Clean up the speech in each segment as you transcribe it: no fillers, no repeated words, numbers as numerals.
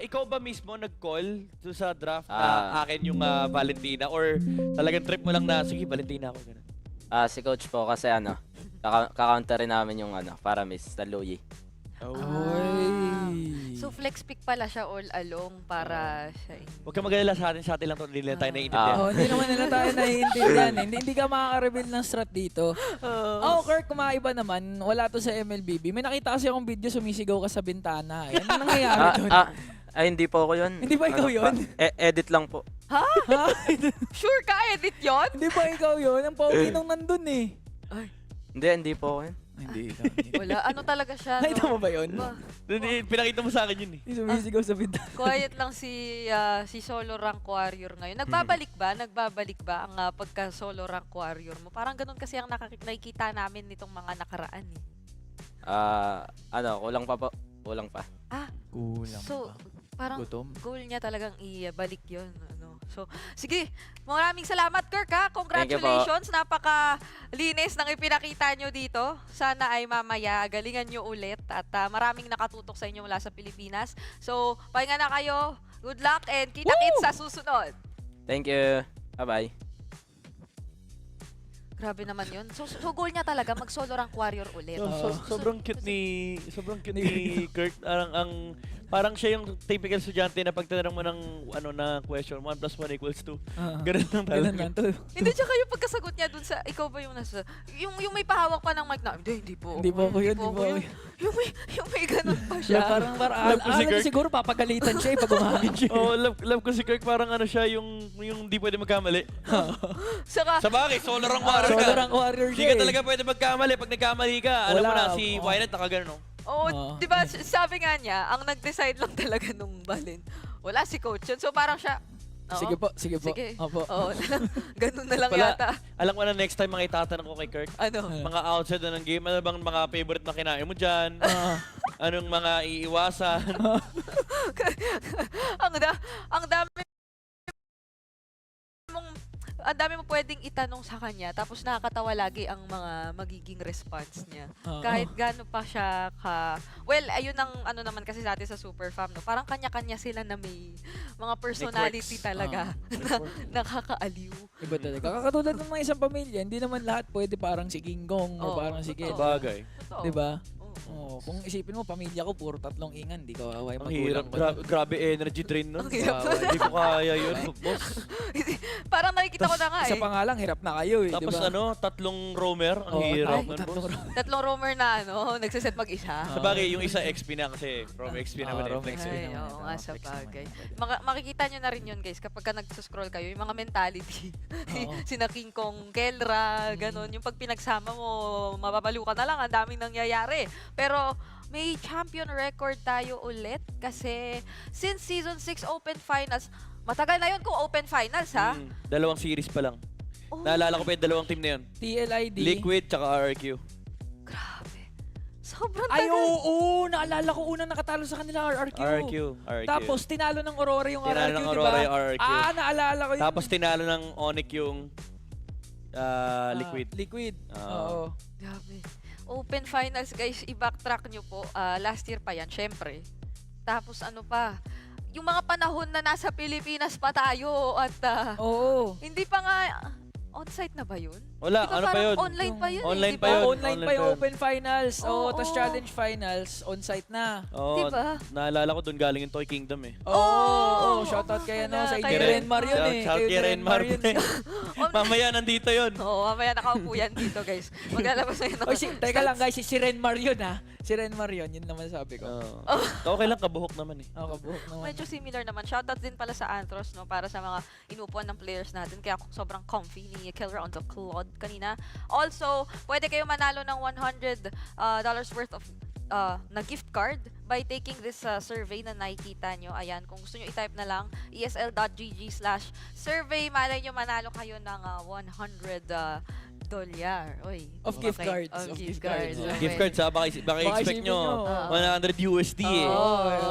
ikaw ba mismo nag-call sa draft na akin yung Valentina or talagang trip mo lang na sige Valentina ako ganun? Si coach po kasi kaka-counter rin namin yung para miss sa Louie. So flex pick pala siya all along para siya. Huwag ka mag-alala sa atin lang to, hindi lang tayo naiintindihan. Hindi naman nila tayo naiintindihan. Hindi ka makaka-reveal ng strat dito. Kirk, kumaiba naman. Wala to sa MLBB. May nakita kasi akong video sumisigaw ka sa bintana. Yan ang nangyayari doon. Hindi po ako yun. Hindi ba ikaw yun? Edit lang po. Ha? Sure ka, edit yun? Hindi ba ikaw yun? Ang pogi nung nandun eh. Ay. Hindi po ako yun. Hindi. Wala, ano talaga siya, Nakita mo ba yun? Pinakita mo sa akin yun eh. Sumisigaw sa bintana. Quiet lang si Solo Rank Warrior ngayon. Nagbabalik ba ang pagka-Solo Rank Warrior mo? Parang ganun kasi ang nakikita namin nitong mga nakaraan eh. Kulang pa po. Kulang pa. Kulang So, parang gutom. goal niya talagang ibalik yun. So, sige, maraming salamat Kirk ha. Congratulations, napaka-linis ng ipinakita nyo dito. Sana ay mamaya galingan nyo ulit at maraming nakatutok sa inyo mula sa Pilipinas. So, pahinga na kayo. Good luck and kita-kits sa susunod. Thank you. Bye-bye. Grabe naman yun. So goal niya talaga mag-solo rank warrior ulit. Sobrang cute ni Kurt. Parang siya yung typical estudyante na pag tinanong mo ng na question 1 + 1 = 2. Ganun lang talaga. Hindi, tsaka yung pagkasagot niya dun sa ikaw ba yung nasa yung may pahawak pa ng mic na hindi po ako yun. Yung may ganun pa siya. Parang siguro papagalitan siya pag umamit siya. Love ko si Kirk, parang siya yung di pwede magkamali. Saka sa bagay, solo rank warrior Solo rank warrior siya. Hindi ka talaga pwede magkamali. Pag nagkamali ka, alam mo na, si Wynette nakagano. di ba sabi nga niya, ang nag-decide lang talaga nung Valen. Wala si coach yun. So parang siya, Sige po. Opo. Ganun na lang yata. Alam ko na next time mga itatanong ko kay Kirk. Mga outside na ng game, ano bang mga favorite na kinain mo dyan? Anong mga iiwasan? Ang dami mo pwedeng itanong sa kanya, tapos nakakatawa lagi ang mga magiging response niya. Kahit gaano pa siya well, ayun ang naman kasi sa atin sa Super Fam, no? Parang kanya-kanya sila na may mga personality talaga na nakakaaliw. Iba talaga. Kakatulad ng mga isang pamilya, hindi naman lahat pwede parang si King Kong o parang si Ken. Bagay. Diba? Kung isipin mo, pamilya ko, puro 3 ingan. Di ko away ang hirap. Grabe energy drain nun. Hindi ko kaya yun, boss. Parang nakikita ko na nga Isa pa nga lang, hirap na kayo eh. Tapos diba? 3 roamer. Ang hirap nun, boss. 3 roamer na nagsiset mag-isa. Sa bagay, yung isa XP na kasi. From XP naman eh. Flex eh. Oo nga, sa bagay. Makikita nyo na rin yun guys, kapag nag-scroll kayo, yung mga mentality. Sina King Kong, Kelra, ganon. Yung pag pinagsama mo, mababalo ka na lang, ang daming nangyayari. Pero may champion record tayo ulit kasi since Season 6 Open Finals, matagal na yun kung Open Finals ha? 2 series pa lang. Naalala ko pa yung 2 team na yun. TLID. Liquid tsaka RRQ. Grabe. Sobrang Ay, tagal. oo! Naalala ko unang nakatalo sa kanila, RRQ. RRQ. Tapos tinalo ng Aurora yung tinalo RRQ, ng Aurora yung RRQ. Naalala ko yun. Tapos tinalo ng Onyx yung Liquid. Liquid. Oo. Grabe. Open Finals guys, i-backtrack nyo po. Last year pa yan, syempre. Tapos ano pa, yung mga panahon na nasa Pilipinas pa tayo at hindi pa nga, on-site na ba yun? Wala, diba ano pa yun? Online pa yun Online eh, pa yun. Online pa yung Open Finals. Tapos Oo. Challenge Finals, on-site na. Diba? Naalala ko doon galing yung Toy Kingdom eh. Shoutout kayo sa kay Renmar yun eh. Shout kay Renmar. Mamaya nandito yun. Mamaya nakaupo yan dito guys. Maglalabas na yun. Teka lang guys, si Renmar yun ha. Si Renmar yun naman sabi ko. Okay lang, kabuhok naman eh. Kabuhok naman. Medyo similar naman. Shoutout din pala sa Antros, no, para sa mga inupuan ng players natin. Kaya sobrang comfy ni Killer on the Cloud kanina. Also, pwede kayo manalo ng $100 worth of na gift card by taking this survey na nakikita nyo. Ayan, kung gusto nyo i-type na lang esl.gg/survey, malay nyo manalo kayo ng $100 Dolyar. Oy. Of gift cards. Of Of gift gift cards. cards. Okay. Gift cards ha, baka Baka expect isipin nyo. nyo, 100 USD eh.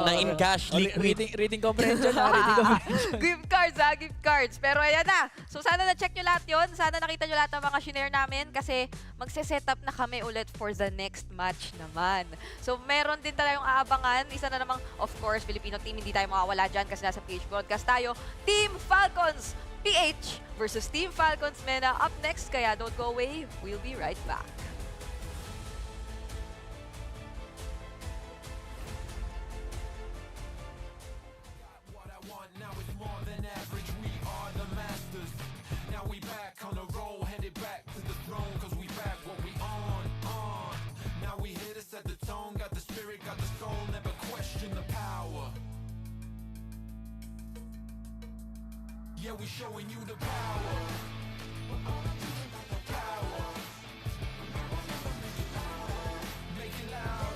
Na in cash, liquid. Reading comprehension na. Reading comprehension. Gift cards gift cards. Pero ayan na. So sana na-check nyo lahat yun. Sana nakita nyo lahat ng mga shinare namin kasi magse-set up na kami ulit for the next match naman. So meron din tayong aabangan. Isa na namang, of course, Filipino team. Hindi tayo makawala dyan kasi nasa PH broadcast tayo. Team Falcons PH versus Team Falcons MENA up next. Kaya don't go away. We'll be right back. What I want now is more than average. We are the masters. Now we back on the roll, headed back to the throne. Cause we back what we on. Now we here to set the tone. Got the spirit, got the soul. Never question the power. Yeah, we showing you the power. Power. Make it loud.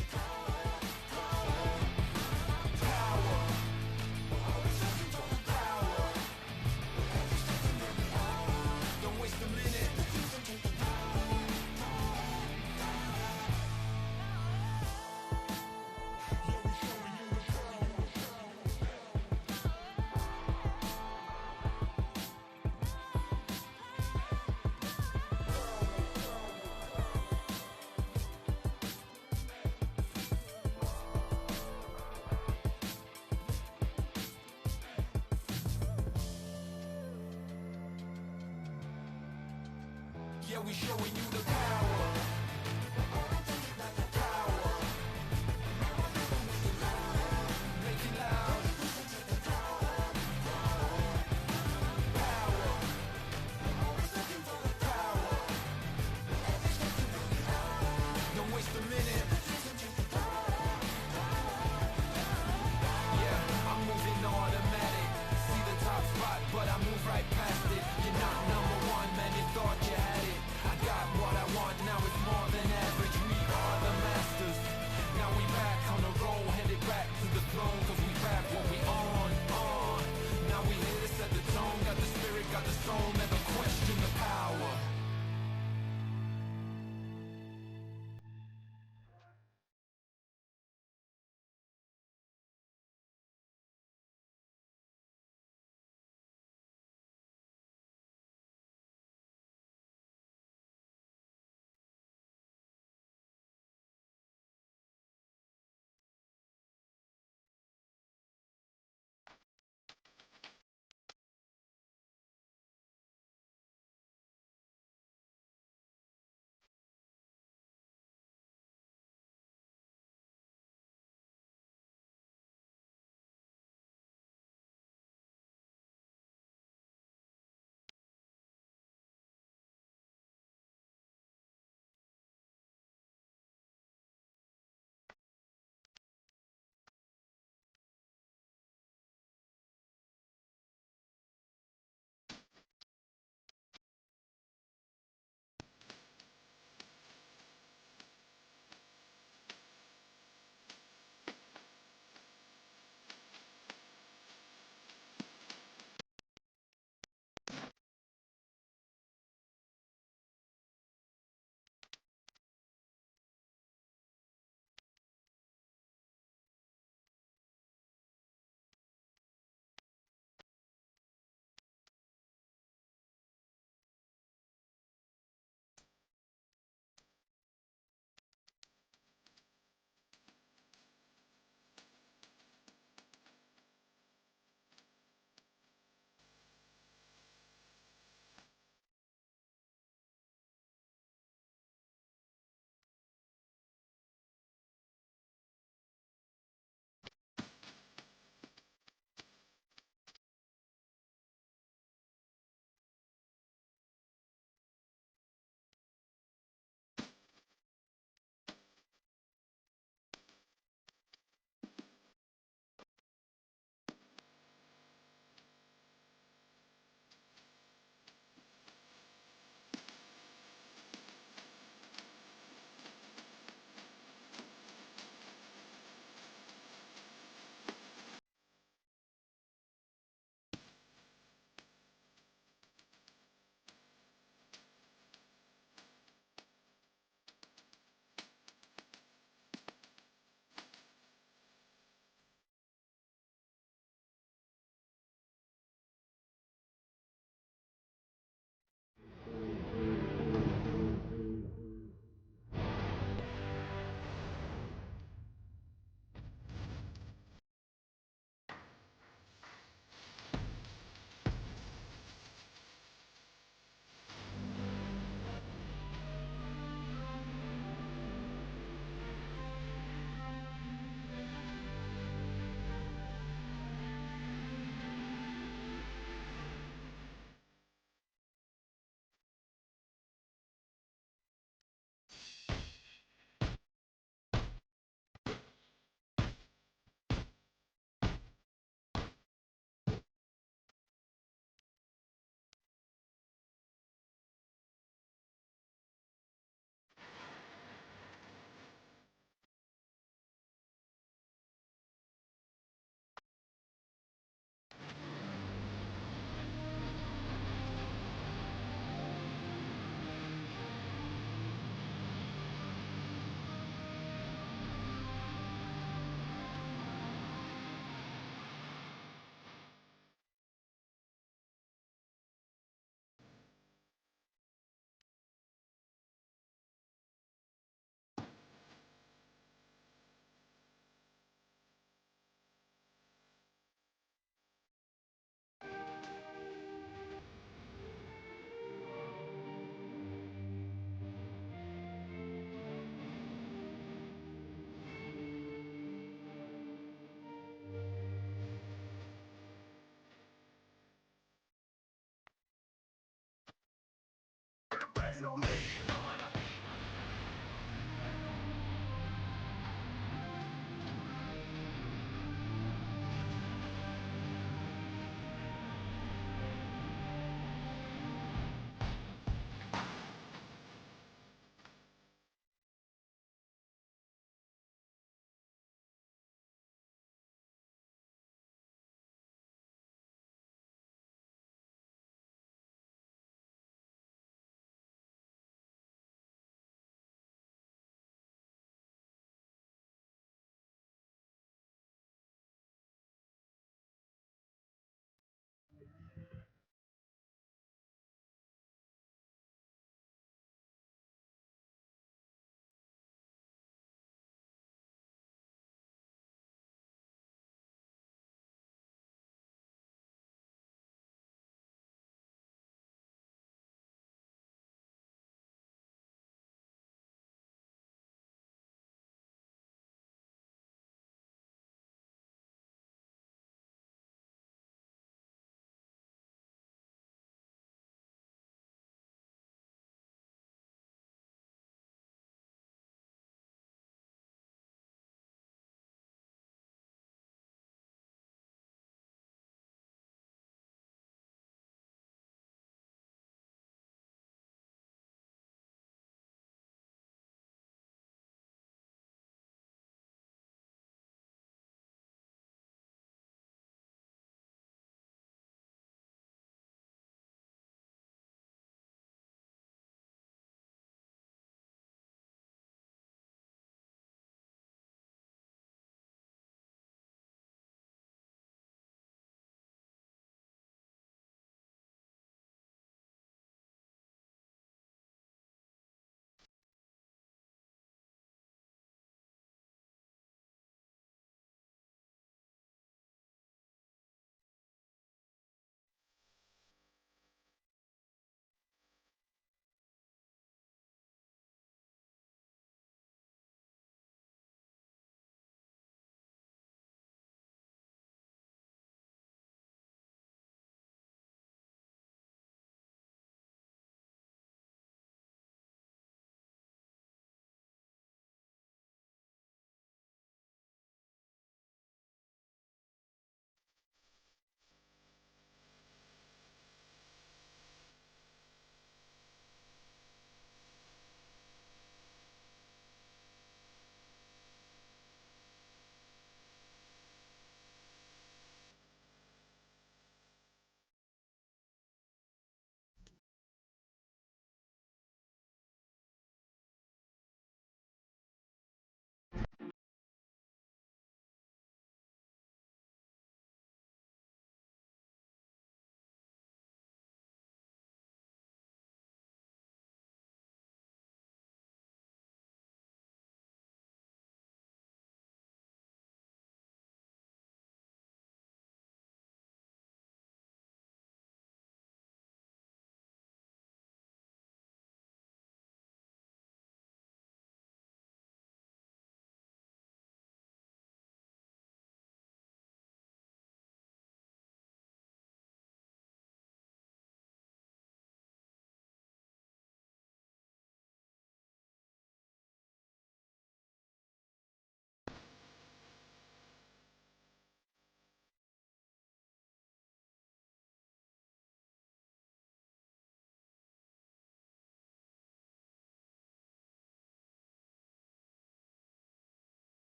Power. Power. Don't waste a minute. Yeah, we showing you the power. Power. Make it loud. Power. Power. Don't waste a minute. Yeah, I'm moving automatic. See the top spot, but I move right past it. You're not number one, man, you thought you had it. I got what I want, now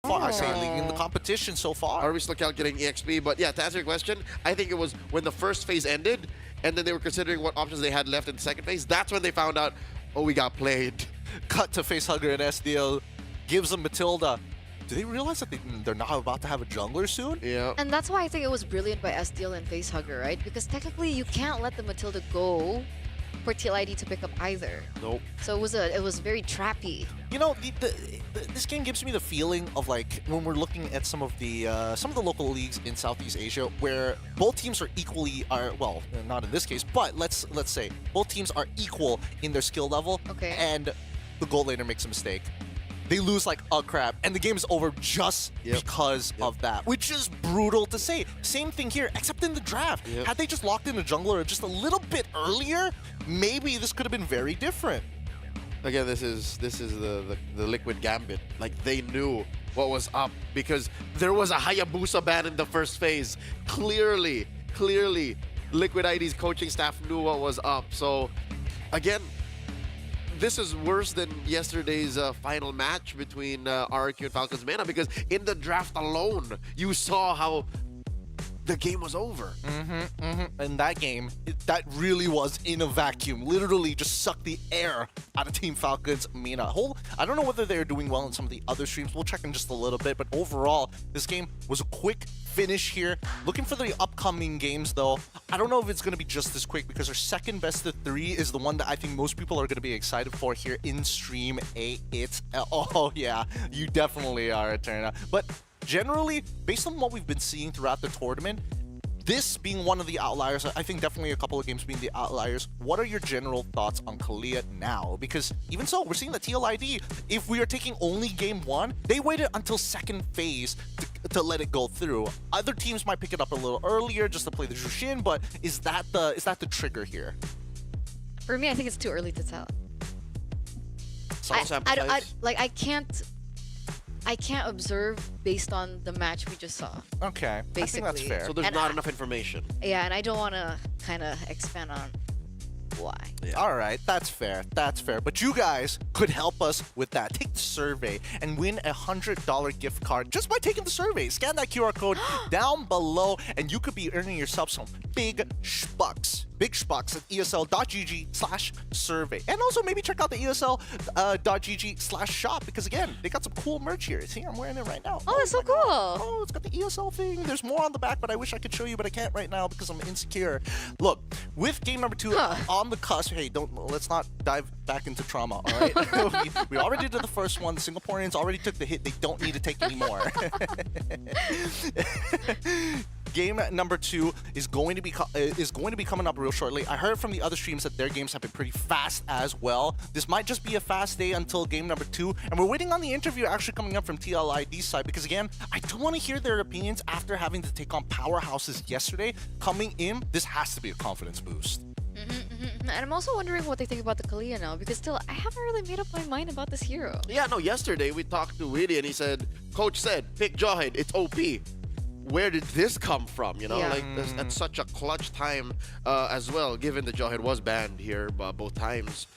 far, saying in the competition so far. Are we still calculating EXP? But yeah, to answer your question, I think it was when the first phase ended, and then they were considering what options they had left in the second phase. That's when they found out, oh, we got played. Cut to Facehugger and SDL gives them Matilda. Do they realize that they're not about to have a jungler soon? Yeah. And that's why I think it was brilliant by SDL and Facehugger, right? Because technically you can't let the Matilda go for TLID to pick up either. Nope. So it was very trappy. You know, this game gives me the feeling of like when we're looking at some of the local leagues in Southeast Asia where both teams are well, not in this case, but let's say both teams are equal in their skill level. Okay. And the gold laner makes a mistake. They lose like a crap, and the game is over just because of that, which is brutal to say. Same thing here, except in the draft. Had they just locked in a jungler just a little bit earlier, maybe this could have been very different. Again, this is the Liquid Gambit. Like, they knew what was up because there was a Hayabusa ban in the first phase. Clearly, Liquid ID's coaching staff knew what was up. So, again, this is worse than yesterday's final match between RRQ and Falcons Mana because in the draft alone, you saw how the game was over. And that game, that really was in a vacuum. Literally just sucked the air out of Team Falcons Mina. I don't know whether they're doing well in some of the other streams. We'll check in just a little bit. But overall, this game was a quick finish here. Looking for the upcoming games, though. I don't know if it's going to be just this quick because our second best of 3 is the one that I think most people are going to be excited for here in Stream 8. Oh, yeah, you definitely are, Eterna. But generally, based on what we've been seeing throughout the tournament, this being one of the outliers, I think definitely a couple of games being the outliers, what are your general thoughts on Kalia now? Because even so, we're seeing that TLID, if we are taking only game 1, they waited until second phase to let it go through. Other teams might pick it up a little earlier just to play the Jushin, but is that the trigger here? For me, I think it's too early to tell. I can't observe based on the match we just saw. Okay, basically. I think that's fair. So there's not enough information. Yeah, and I don't want to kind of expand on why. Yeah. All right, that's fair. That's fair. But you guys could help us with that. Take the survey and win a $100 gift card just by taking the survey. Scan that QR code down below, and you could be earning yourself some big schbucks. Big schbucks at esl.gg/survey. And also maybe check out the esl.gg/shop because, again, they got some cool merch here. See, I'm wearing it right now. Oh, that's so cool. Oh, it's got the ESL thing. There's more on the back, but I wish I could show you, but I can't right now because I'm insecure. Look, with game number 2 on the cusp, hey, let's not dive back into trauma, all right? we already did the first one. The Singaporeans already took the hit. They don't need to take any more. Game number 2 is going to be coming up real shortly. I heard from the other streams that their games have been pretty fast as well. This might just be a fast day until game number 2, and we're waiting on the interview actually coming up from TLID's side because, again, I do want to hear their opinions after having to take on powerhouses yesterday. Coming in, this has to be a confidence boost. And I'm also wondering what they think about the Kalia now because still, I haven't really made up my mind about this hero. Yeah, no, yesterday we talked to Willie and he said, Coach said, pick Jawhead, it's OP. Where did this come from? You know, like at such a clutch time as well, given that Jawhead was banned here both times.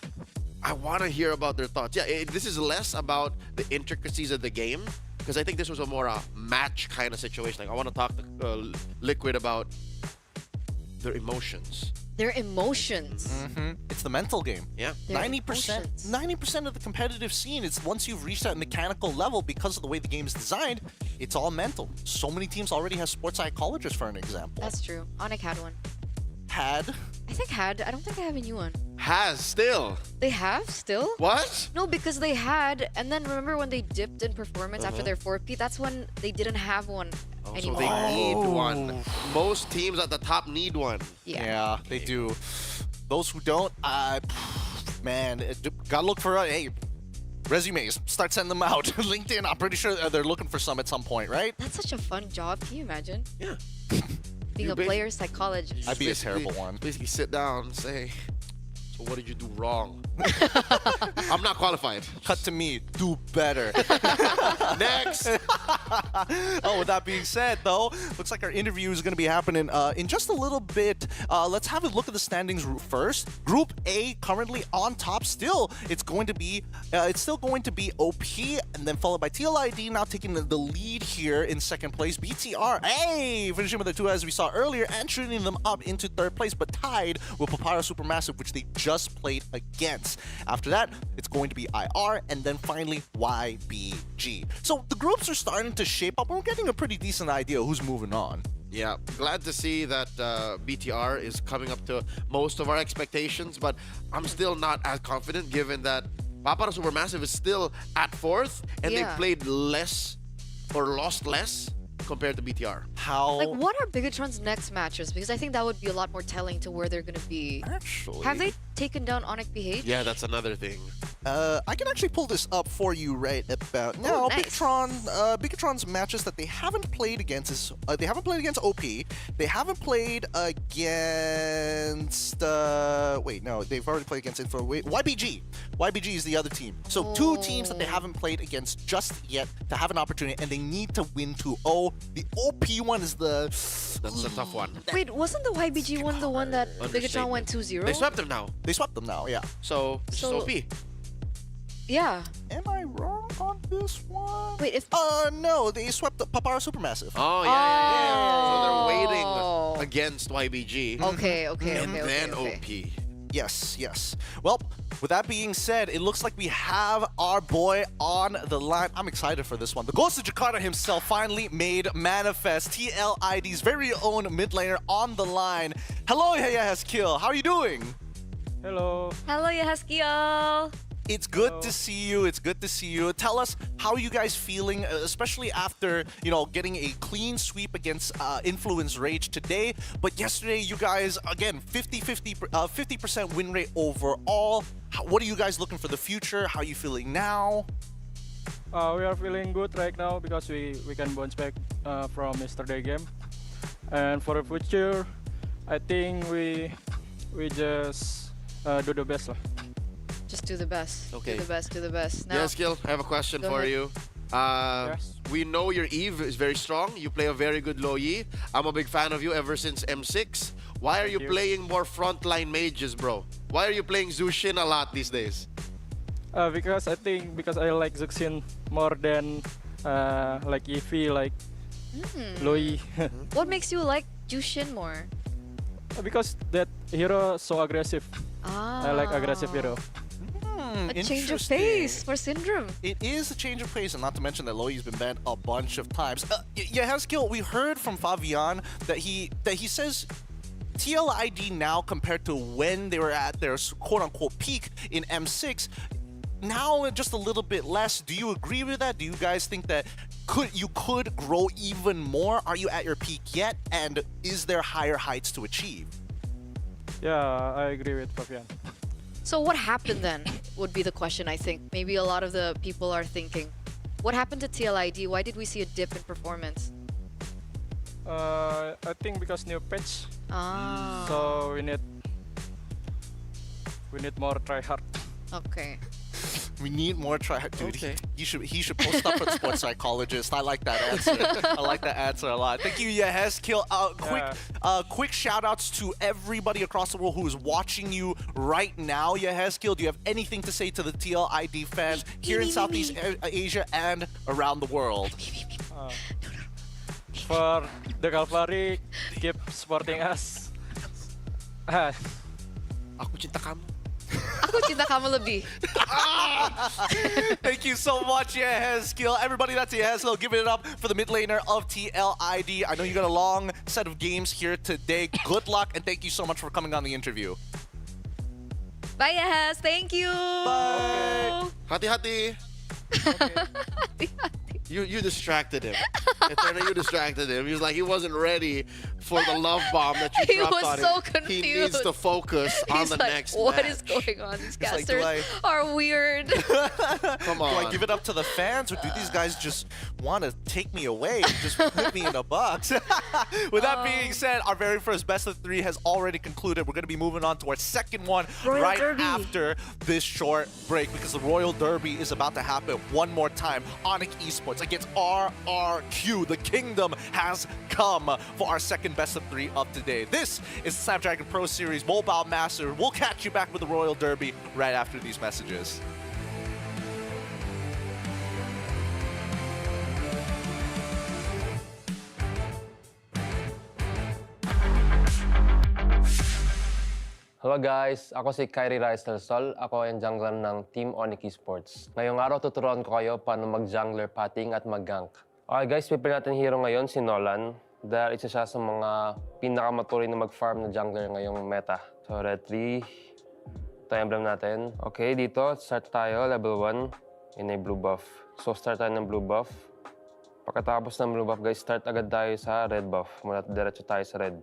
I want to hear about their thoughts. Yeah, this is less about the intricacies of the game because I think this was a more match kind of situation. Like I want to talk to Liquid about their emotions. Their emotions. It's the mental game. Yeah. 90% of the competitive scene is once you've reached that mechanical level because of the way the game is designed, it's all mental. So many teams already have sports psychologists, for an example. That's true. Onyx had one. Had? I think had. I don't think I have a new one. Has still. They have still? What? No, because they had, and then remember when they dipped in performance after their 4P? That's when they didn't have one anymore. So they need one. Most teams at the top need one. Yeah, they do. Those who don't, man, gotta look for, hey, resumes. Start sending them out. LinkedIn, I'm pretty sure they're looking for some at some point, right? That's such a fun job. Can you imagine? Yeah. Being a player psychologist. I'd be a terrible one. Basically sit down and say, What did you do wrong? I'm not qualified. Cut to me. Do better. Next. Oh, with that being said, though, looks like our interview is going to be happening in just a little bit. Let's have a look at the standings first. Group A currently on top. Still, it's still going to be OP, and then followed by TLID now taking the lead here in second place. BTR, hey, finishing with the 2 as we saw earlier, and shooting them up into third place, but tied with Papara Supermassive, which they just played against. After that, it's going to be IR, and then finally YBG. So the groups are starting to shape up. We're getting a pretty decent idea who's moving on. Yeah, glad to see that BTR is coming up to most of our expectations, but I'm still not as confident given that Papara Supermassive is still at 4th, and they Yeah. played less or lost less compared to BTR. How Like, what are Bigatron's next matches? Because I think that would be a lot more telling to where they're gonna be. actually Have they taken down Onyx PH? Yeah, that's another thing. I can actually pull this up for you right about now. nice. Bigatron's matches that they haven't played against is they haven't played against OP. They haven't played against wait, no, they've already played against Info. Wait, YBG. YBG is the other team. So two teams that they haven't played against just yet to have an opportunity, and they need to win 2-0. The OP one is the That's a tough one. Wait, wasn't the YBG one the one that Bigatron Understatement. went 2-0? They swept them now, they swept them now. Yeah. so it's So- OP. Yeah. Am I wrong on this one? Wait, if No, they swept the Papara Supermassive. Oh, yeah. So they're Oh. waiting against YBG. Okay, okay, And okay, then okay. OP. Yes, yes. Well, with that being said, it looks like we have our boy on the line. I'm excited for this one. The Ghost of Jakarta himself finally made manifest. TLID's very own mid laner on the line. Hello, Hayahaskill. How are you doing? Hello. Hello, Yahaskiel. It's good to see you. It's good to see you. Tell us, how are you guys feeling, especially after, getting a clean sweep against Influence Rage today. But yesterday, you guys, again, 50% win rate overall. What are you guys looking for the future? How are you feeling now? We are feeling good right now because we can bounce back from yesterday game. And for the future, I think we just do the best lah. Just do the best. Okay. Do the best, do the best. Now, Yes, Gil, I have a question Go for ahead. you. Yes. We know your Eve is very strong. You play a very good low Yi. I'm a big fan of you ever since M6. Why are you you. playing more frontline mages, bro? Why are you playing Zushin a lot these days? Because I like Zuxin more than like Eevee, like Loi. what makes you like Jushin more? Because that hero so aggressive. Ah. I like aggressive hero. A change of Interesting. pace for Syndrome. It is a change of pace, and not to mention that Loi's been banned a bunch of times. Haskill, we heard from Fabian that he says TLID now compared to when they were at their quote-unquote peak in M6, now just a little bit less. Do you agree with that? Do you guys think that you could grow even more? Are you at your peak yet? And is there higher heights to achieve? Yeah, I agree with Fabian. So what happened then would be the question, I think. Maybe a lot of the people are thinking. What happened to TLID? Why did we see a dip in performance? I think because new patch, Ah. so we need more try hard. Okay. We need more try, dude. Okay. He should post up at Sports Psychologist. I like that answer. I like that answer a lot. Thank you, Yahaskill. Quick shout outs to everybody across the world who is watching you right now. Yahaskill, do you have anything to say to the TLID fans here in Southeast Asia and around the world? For the Calvary, keep supporting us. Ako cinta kamu. Ako cinta kamu lebih. Thank you so much, Yahaskill. Everybody, that's Yahaskill. Give it up for the mid laner of TLID. I know you got a long set of games here today. Good luck, and thank you so much for coming on the interview. Bye, Yahas. Thank you. Bye. Hati-hati. Hati-hati. You distracted him. Eterna, you distracted him. He was like, he wasn't ready for the love bomb that you He dropped was on so him. confused. He needs to focus on He's the like, next what match. is going on? These like, casters are weird. Come Do I on. give it up to the fans, or do these guys just want to take me away and just put me in a box? With that being said, our very first best of 3 has already concluded. We're going to be moving on to our second one right after this short break, because the Royal Derby is about to happen one more time. Onyx Esports against RRQ. The kingdom has come for our second best of 3 of today. This is the Snapdragon Pro Series Mobile Master. We'll catch you back with the Royal Derby right after these messages. Hello guys, ako si Kyrie Rice del Sol. Ako ang jungler ng Team Onyx Esports. Ngayong araw tuturuan ko kayo paano mag-jungler patting at mag-gank. Okay guys, pipili natin hero ngayon si Nolan dahil isa siya sa mga pinakamatuloy na mag-farm na jungler ngayong meta. So red 3, ito yung emblem natin. Okay, dito start tayo level 1 in a blue buff. So start tayo ng blue buff. Pagkatapos ng blue buff guys, start agad tayo sa red buff. Muna diretso tayo sa red.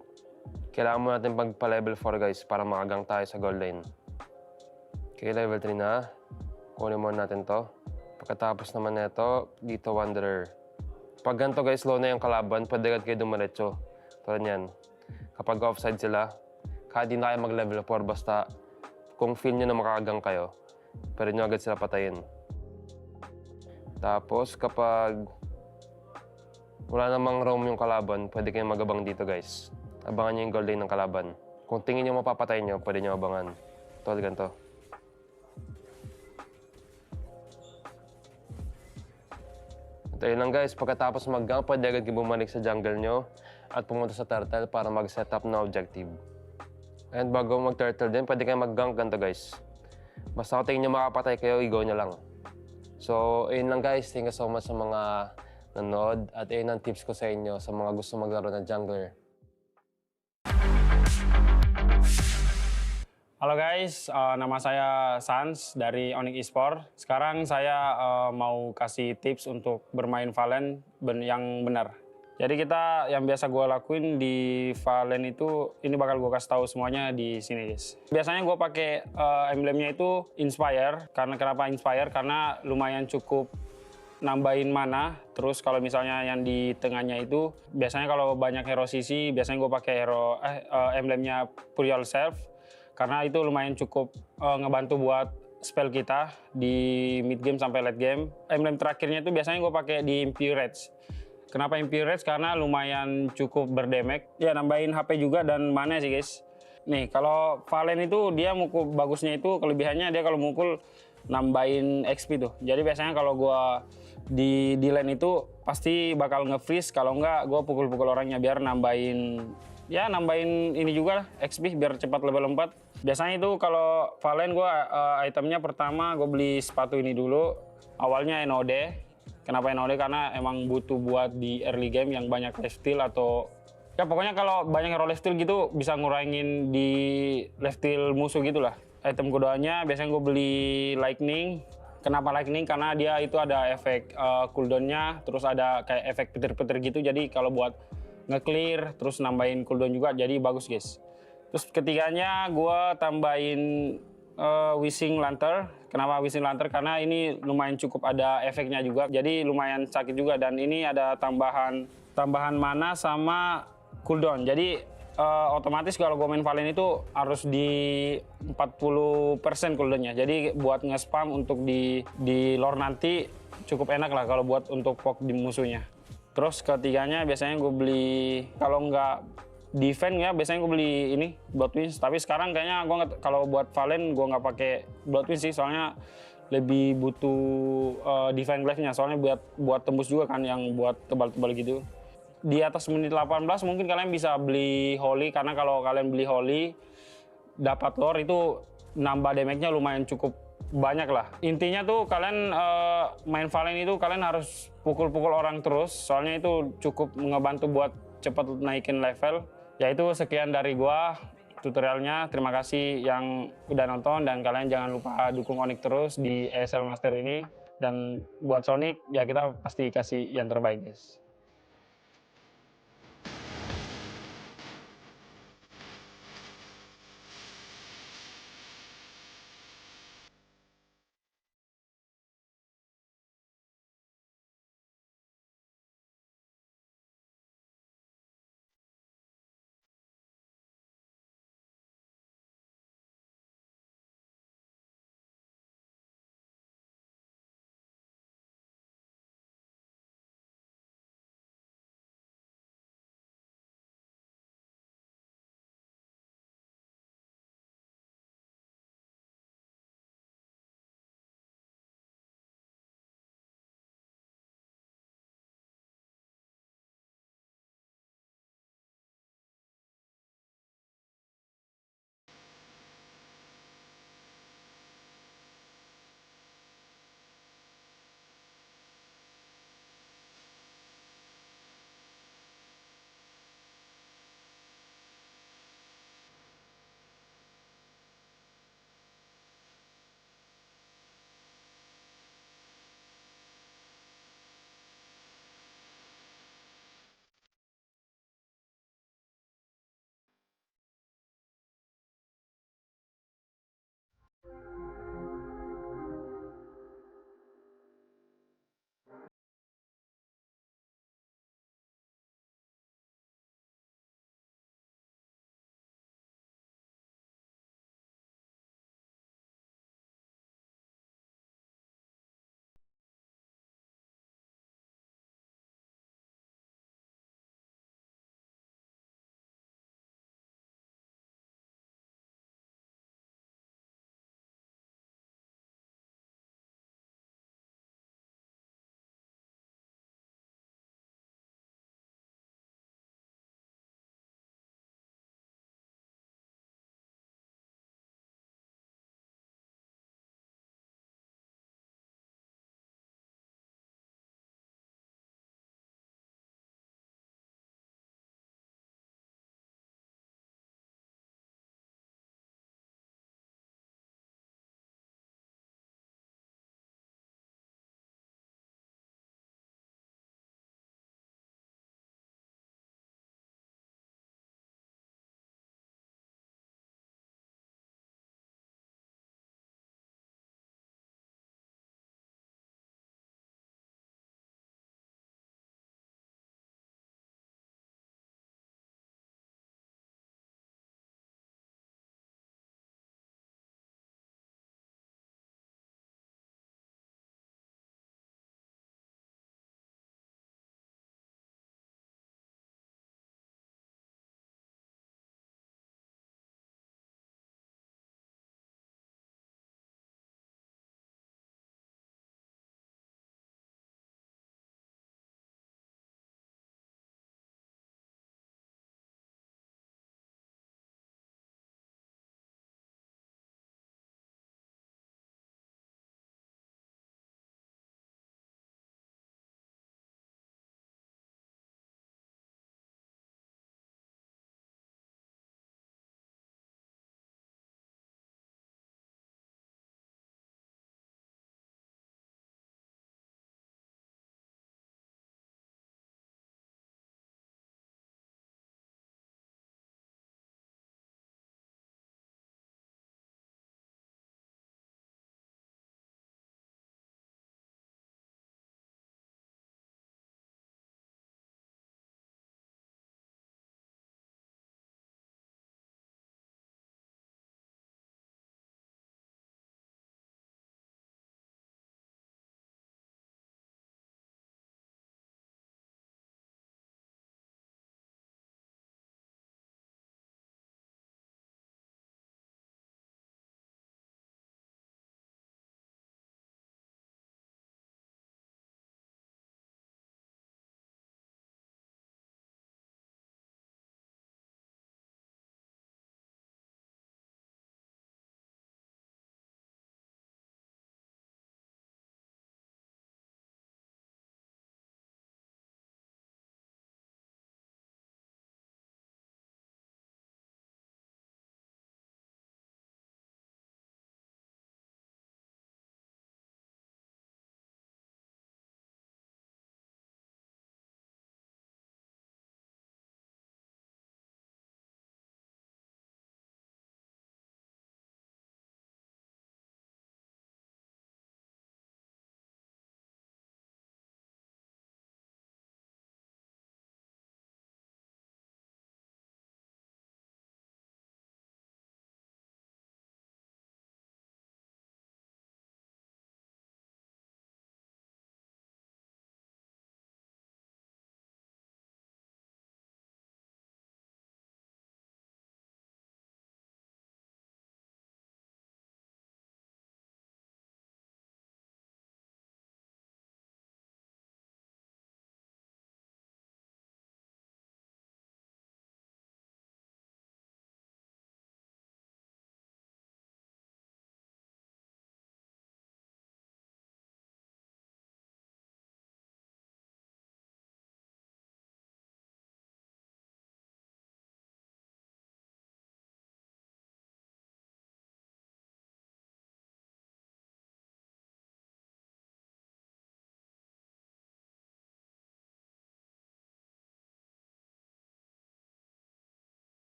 Kailangan mo natin pagpa-level 4 guys para makagang tayo sa gold lane. Okay, level 3 na. Kunin muna natin to. Pagkatapos naman nito, dito Wanderer. Pag ganito guys, low na yung kalaban, pwede agad kayo dumiretso. Tulad yan. Kapag offside sila, kahit di na kayo mag-level 4, basta kung feel nyo na makakagang kayo, pwede nyo agad sila patayin. Tapos kapag wala namang roam yung kalaban, pwede kayong magabang dito guys. Abangan nyo yung gold lane ng kalaban. Kung tingin nyo mapapatay nyo, pwede nyo abangan. Tulad ganito. Ito yun lang guys, pagkatapos mag-gank, pwede agad kayo bumalik sa jungle nyo at pumunta sa turtle para mag-set up na objective. And bago mag-turtle din, pwede kayo mag-gank ganito guys. Basta kung tingin nyo makapatay kayo, i-go nyo lang. So, ayun lang guys. Thank you so much sa mga nanood. At ayun ang tips ko sa inyo sa mga gusto maglaro ng jungler. Halo guys, nama saya Sans dari Onyx Esports. Sekarang saya mau kasih tips untuk bermain Valen yang benar. Jadi yang biasa gue lakuin di Valen itu, ini bakal gue kasih tahu semuanya di sini guys. Biasanya gue pakai emblemnya itu Inspire. Kenapa Inspire? Karena lumayan cukup nambahin mana. Terus kalau misalnya yang di tengahnya itu, biasanya kalau banyak hero CC, biasanya gue pakai emblemnya Put Yourself. Karena itu lumayan cukup ngebantu buat spell kita di mid game sampai late game. Emblem terakhirnya itu biasanya gue pakai di Impurage. Kenapa Impurage? Karena lumayan cukup berdamage. Ya nambahin HP juga dan mana sih guys. Nih kalau Valen itu dia mukul bagusnya itu kelebihannya dia kalau mukul nambahin XP tuh. Jadi biasanya kalau gue di lane itu pasti bakal nge-freeze. Kalau enggak gue pukul-pukul orangnya biar nambahin ini juga lah XP biar cepat level 4. Biasanya itu kalau Valen gue itemnya pertama gue beli sepatu ini dulu. Awalnya NOD. Kenapa NOD? Karena emang butuh buat di early game yang banyak lifesteal atau ya pokoknya kalau banyak hero lifesteal gitu bisa ngurangin di lifesteal musuh gitulah. Item keduanya biasanya gue beli Lightning. Kenapa Lightning? Karena dia itu ada efek cooldownnya, terus ada kayak efek petir-petir gitu. Jadi kalau buat nge-clear, terus nambahin cooldown juga, jadi bagus guys. Terus ketiganya gue tambahin Wishing Lantern. Kenapa Wishing Lantern? Karena ini lumayan cukup ada efeknya juga, jadi lumayan sakit juga. Dan ini ada tambahan mana sama cooldown. Jadi otomatis kalau gue main Valen itu harus di 40% cooldownnya. Jadi buat nge-spam untuk di lore nanti cukup enak lah kalau buat untuk poke di musuhnya. Terus ketiganya biasanya gue beli, kalau nggak defense ya biasanya gue beli ini Blood Wings. Tapi sekarang kayaknya gue kalau buat Valen gue nggak pakai Blood Wings sih, soalnya lebih butuh defense glaive-nya. Soalnya buat tembus juga kan yang buat tebal-tebal gitu. Di atas menit 18 mungkin kalian bisa beli Holy, karena kalau kalian beli Holy dapat lore itu nambah damage-nya lumayan cukup banyak lah. Intinya tuh kalian main Valen itu kalian harus pukul-pukul orang terus, soalnya itu cukup ngebantu buat cepat naikin level. Ya itu sekian dari gua tutorialnya. Terima kasih yang udah nonton dan kalian jangan lupa dukung Onyx terus di ESL Master ini. Dan buat Sonic ya kita pasti kasih yang terbaik guys.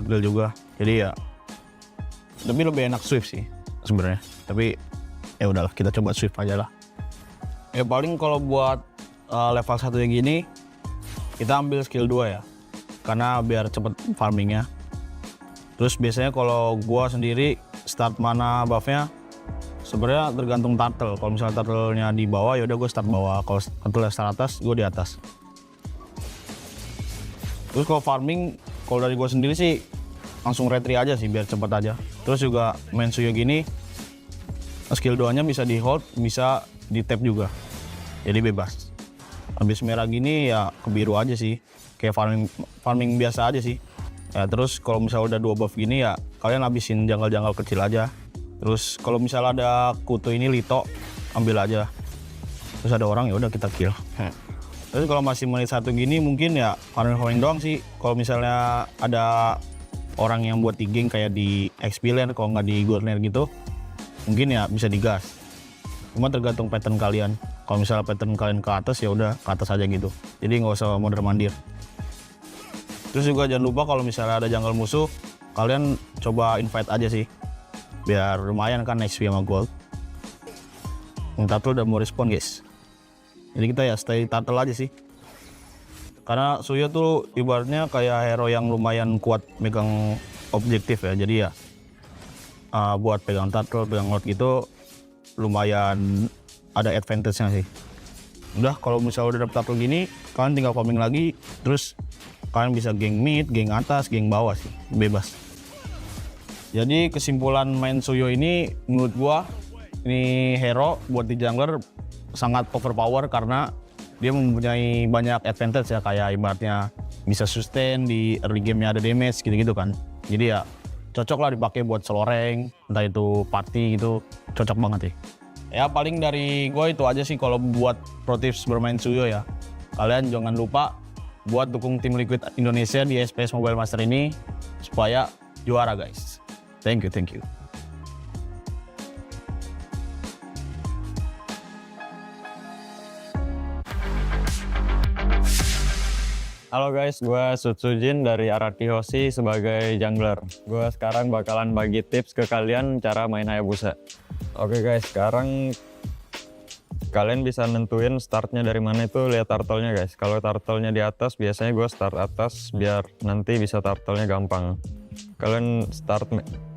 drill juga. Jadi ya lebih enak Swift sih sebenarnya. Tapi ya udahlah, kita coba Swift aja lah. Ya paling kalau buat level 1 yang gini kita ambil skill 2 ya. Karena biar cepet farmingnya. Terus biasanya kalau gua sendiri start mana buffnya sebenarnya tergantung turtle. Kalau misalnya turtle-nya di bawah ya udah gue start bawah. Kalau turtle start atas, gue di atas. Terus kalau farming, kalau dari gue sendiri sih langsung retry aja sih biar cepet aja. Terus juga main Suyo gini, skill 2-nya bisa di hold, bisa di tap juga. Jadi bebas. Habis merah gini ya ke biru aja sih. Kayak farming biasa aja sih. Ya terus kalau misalnya udah 2 buff gini ya kalian habisin jungle-jungle kecil aja. Terus kalau misalnya ada kutu ini Lito, ambil aja. Terus ada orang ya udah kita kill. Terus kalau masih menit 1 gini mungkin ya farming doang sih. Kalau misalnya ada orang yang buat di-gank kayak di XP lane, kalau nggak di gold lane gitu, mungkin ya bisa digas. Cuma tergantung pattern kalian. Kalau misalnya pattern kalian ke atas ya udah ke atas aja gitu. Jadi nggak usah mondar-mandir. Terus juga jangan lupa kalau misalnya ada jungle musuh, kalian coba invite aja sih. Biar lumayan kan XP sama gold. Yang turtle udah mau respon guys. Jadi kita ya stay turtle aja sih. Karena Suyo tuh ibaratnya kayak hero yang lumayan kuat megang objektif ya. Jadi ya buat pegang turtle, pegang gold gitu lumayan ada advantage-nya sih. Udah kalau misalnya udah dapet turtle gini, kalian tinggal farming lagi. Terus kalian bisa gank mid, gank atas, gank bawah sih, bebas. Jadi kesimpulan main Suyo ini menurut gua ini hero buat di jungler sangat overpower karena dia mempunyai banyak advantage ya, kayak ibaratnya bisa sustain di early game-nya, ada damage gitu-gitu kan. Jadi ya cocok lah dipakai buat solo rank, entah itu party gitu, cocok banget sih. Ya paling dari gua itu aja sih kalau buat pro tips bermain Suyo ya. Kalian jangan lupa buat dukung tim Liquid Indonesia di SPS Mobile Master ini supaya juara guys. Thank you. Halo guys, gue Sutsujin dari Arati Hoshi sebagai jungler. Gue sekarang bakalan bagi tips ke kalian cara main Hayabusa. Oke guys, sekarang kalian bisa nentuin startnya dari mana itu lihat turtle-nya guys. Kalau turtle-nya di atas, biasanya gue start atas biar nanti bisa turtle-nya gampang. Kalian start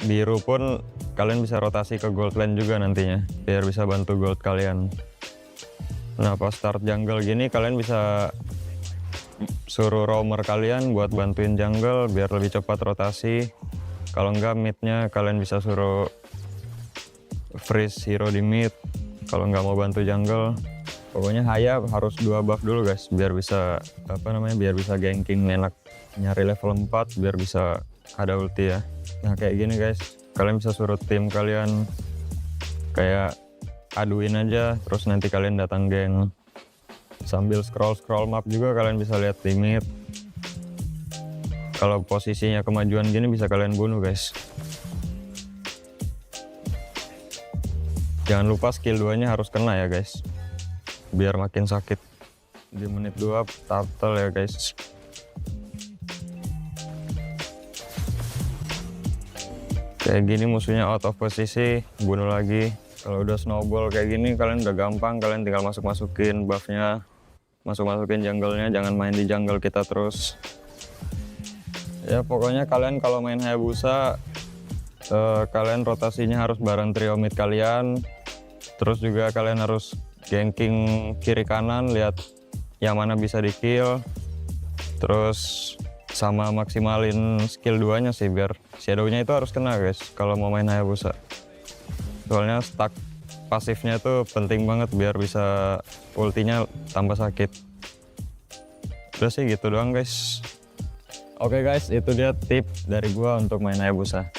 biru pun kalian bisa rotasi ke gold lane juga nantinya biar bisa bantu gold kalian. Nah pas start jungle gini kalian bisa suruh roamer kalian buat bantuin jungle biar lebih cepat rotasi. Kalau enggak midnya kalian bisa suruh freeze hero di mid kalau nggak mau bantu jungle. Pokoknya Haya harus 2 buff dulu guys biar bisa biar bisa ganking enak, nyari level 4 biar bisa ada ulti ya. Nah kayak gini guys, kalian bisa suruh tim kalian kayak aduin aja terus nanti kalian datang geng. Sambil scroll map juga kalian bisa lihat limit. Kalau posisinya kemajuan gini bisa kalian bunuh guys. Jangan lupa skill 2-nya harus kena ya guys. Biar makin sakit. Di menit 2 turtle ya guys. Kayak gini musuhnya out of posisi, bunuh lagi. Kalau udah snowball kayak gini kalian udah gampang, kalian tinggal masukin buffnya. Masukin jungle-nya, jangan main di jungle kita terus. Ya pokoknya kalian kalau main Hayabusa kalian rotasinya harus bareng trio mid kalian. Terus juga kalian harus ganking kiri kanan, lihat yang mana bisa di kill. Terus sama maksimalin skill 2-nya sih biar shadow-nya itu harus kena guys kalau mau main Hayabusa. Soalnya stack pasifnya tuh penting banget biar bisa ultinya tambah sakit. Udah sih gitu doang guys. Oke guys, itu dia tip dari gua untuk main Hayabusa.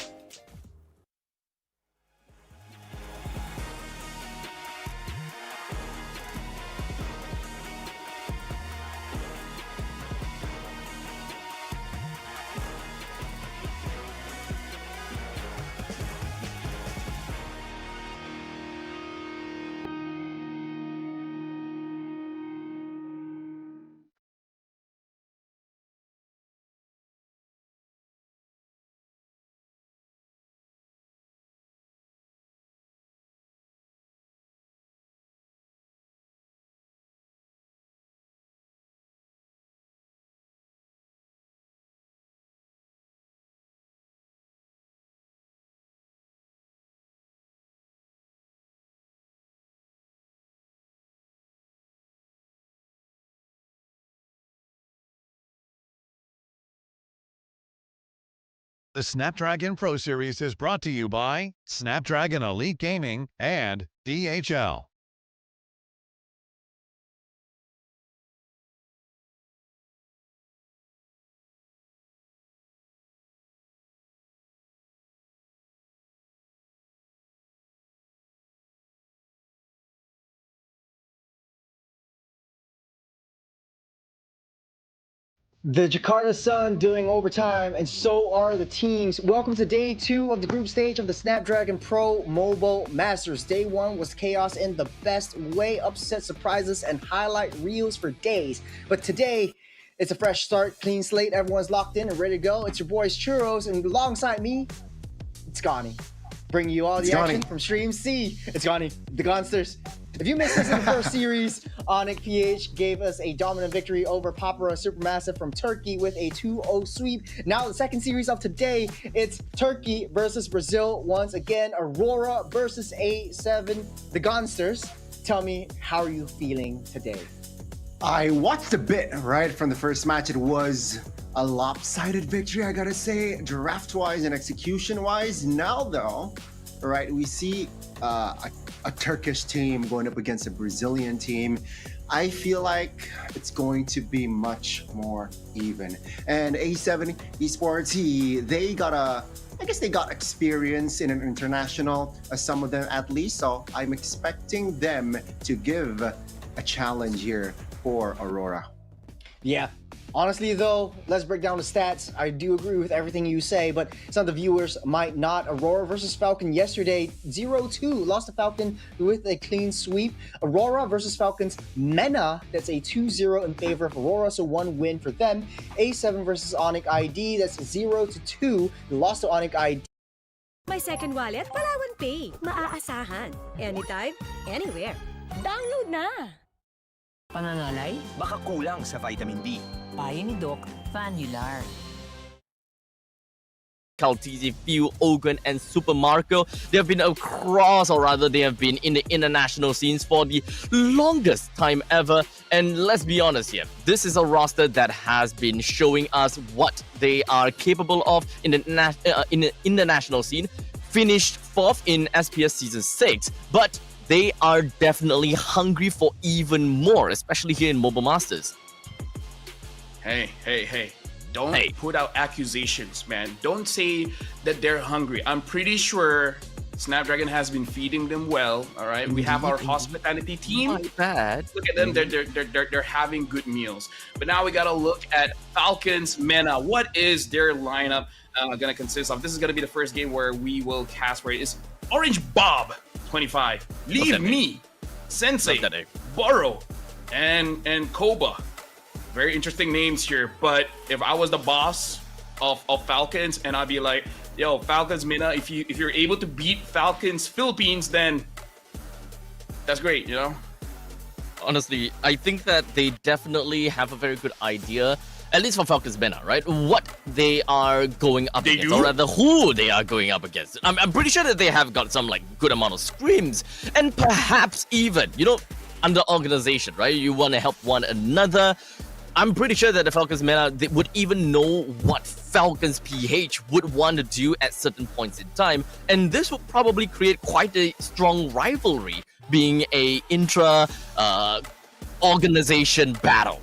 The Snapdragon Pro Series is brought to you by Snapdragon Elite Gaming and DHL. The Jakarta Sun doing overtime, and so are the teams. Welcome to day 2 of the group stage of the Snapdragon Pro Mobile Masters. Day 1 was chaos in the best way, upset surprises and highlight reels for days. But today, it's a fresh start, clean slate, everyone's locked in and ready to go. It's your boys Churros, and alongside me, it's Gani. Bringing you all the action from Stream C. It's Gani, the Gonsters. If you missed this in the first series, Onyx PH gave us a dominant victory over Papara Supermassive from Turkey with a 2-0 sweep. Now the second series of today, it's Turkey versus Brazil once again. Aurora versus A7. The Gonsters, tell me, how are you feeling today? I watched a bit, right, from the first match. It was a lopsided victory, I gotta say, draft-wise and execution-wise. Now, though, right, we see a Turkish team going up against a Brazilian team. I feel like it's going to be much more even. And A7 Esports, they got they got experience in an international, some of them at least. So I'm expecting them to give a challenge here for Aurora. Yeah. Honestly, though, let's break down the stats. I do agree with everything you say, but some of the viewers might not. Aurora versus Falcon yesterday, 0-2. Lost to Falcon with a clean sweep. Aurora versus Falcon's Mena, that's a 2-0 in favor of Aurora, so 1 win for them. A7 versus Onyx ID, that's 0-2. Lost to Onyx ID. My second wallet, Palawan Pay. Maaasahan. Anytime, anywhere. Download na! Pangangalay? Baka kulang sa vitamin D. Payo ni Doc, Fanular. Kaltizi, Few, Ogun, and Super Marco. They have been across, or rather they have been in the international scenes for the longest time ever. And let's be honest here, this is a roster that has been showing us what they are capable of in the national scene. Finished 4th in SPS Season 6, but they are definitely hungry for even more, especially here in Mobile Masters. Hey. Don't put out accusations, man. Don't say that they're hungry. I'm pretty sure Snapdragon has been feeding them well, all right? We have our hospitality team. Not bad. Look at them, they're having good meals. But now we gotta look at Falcons Mena. What is their lineup gonna consist of? This is gonna be the first game where we will cast for it. It's Orange Bob, 25. Leave me, Sensei, Burrow, and Koba. Very interesting names here, but if I was the boss of Falcons, and I'd be like, yo, Falcons Mena, if you're able to beat Falcons Philippines, then that's great, you know? Honestly, I think that they definitely have a very good idea, at least for Falcons Mena, right? What they are going up against, or rather who they are going up against. I'm pretty sure that they have got some like good amount of scrims, and perhaps even, you know, under organization, right? You want to help one another. I'm pretty sure that the Falcons Mena, they would even know what Falcons PH would want to do at certain points in time, and this would probably create quite a strong rivalry, being a intra organization battle.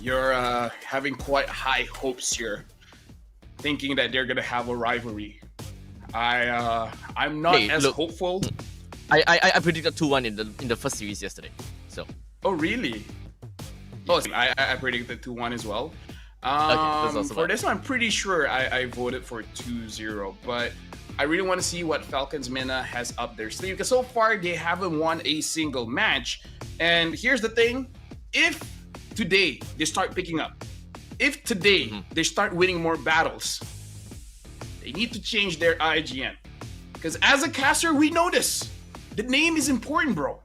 You're having quite high hopes here, thinking that they're gonna have a rivalry. I'm not as hopeful. I predicted 2-1 in the first series yesterday. So. Oh really? Oh, I predicted 2-1 as well. For this one, I'm pretty sure I voted for 2-0, but I really want to see what Falcons Mena has up their sleeve, because so far they haven't won a single match. And here's the thing, if today they start picking up, if today they start winning more battles, they need to change their IGN. Because as a caster, we know this. The name is important, bro.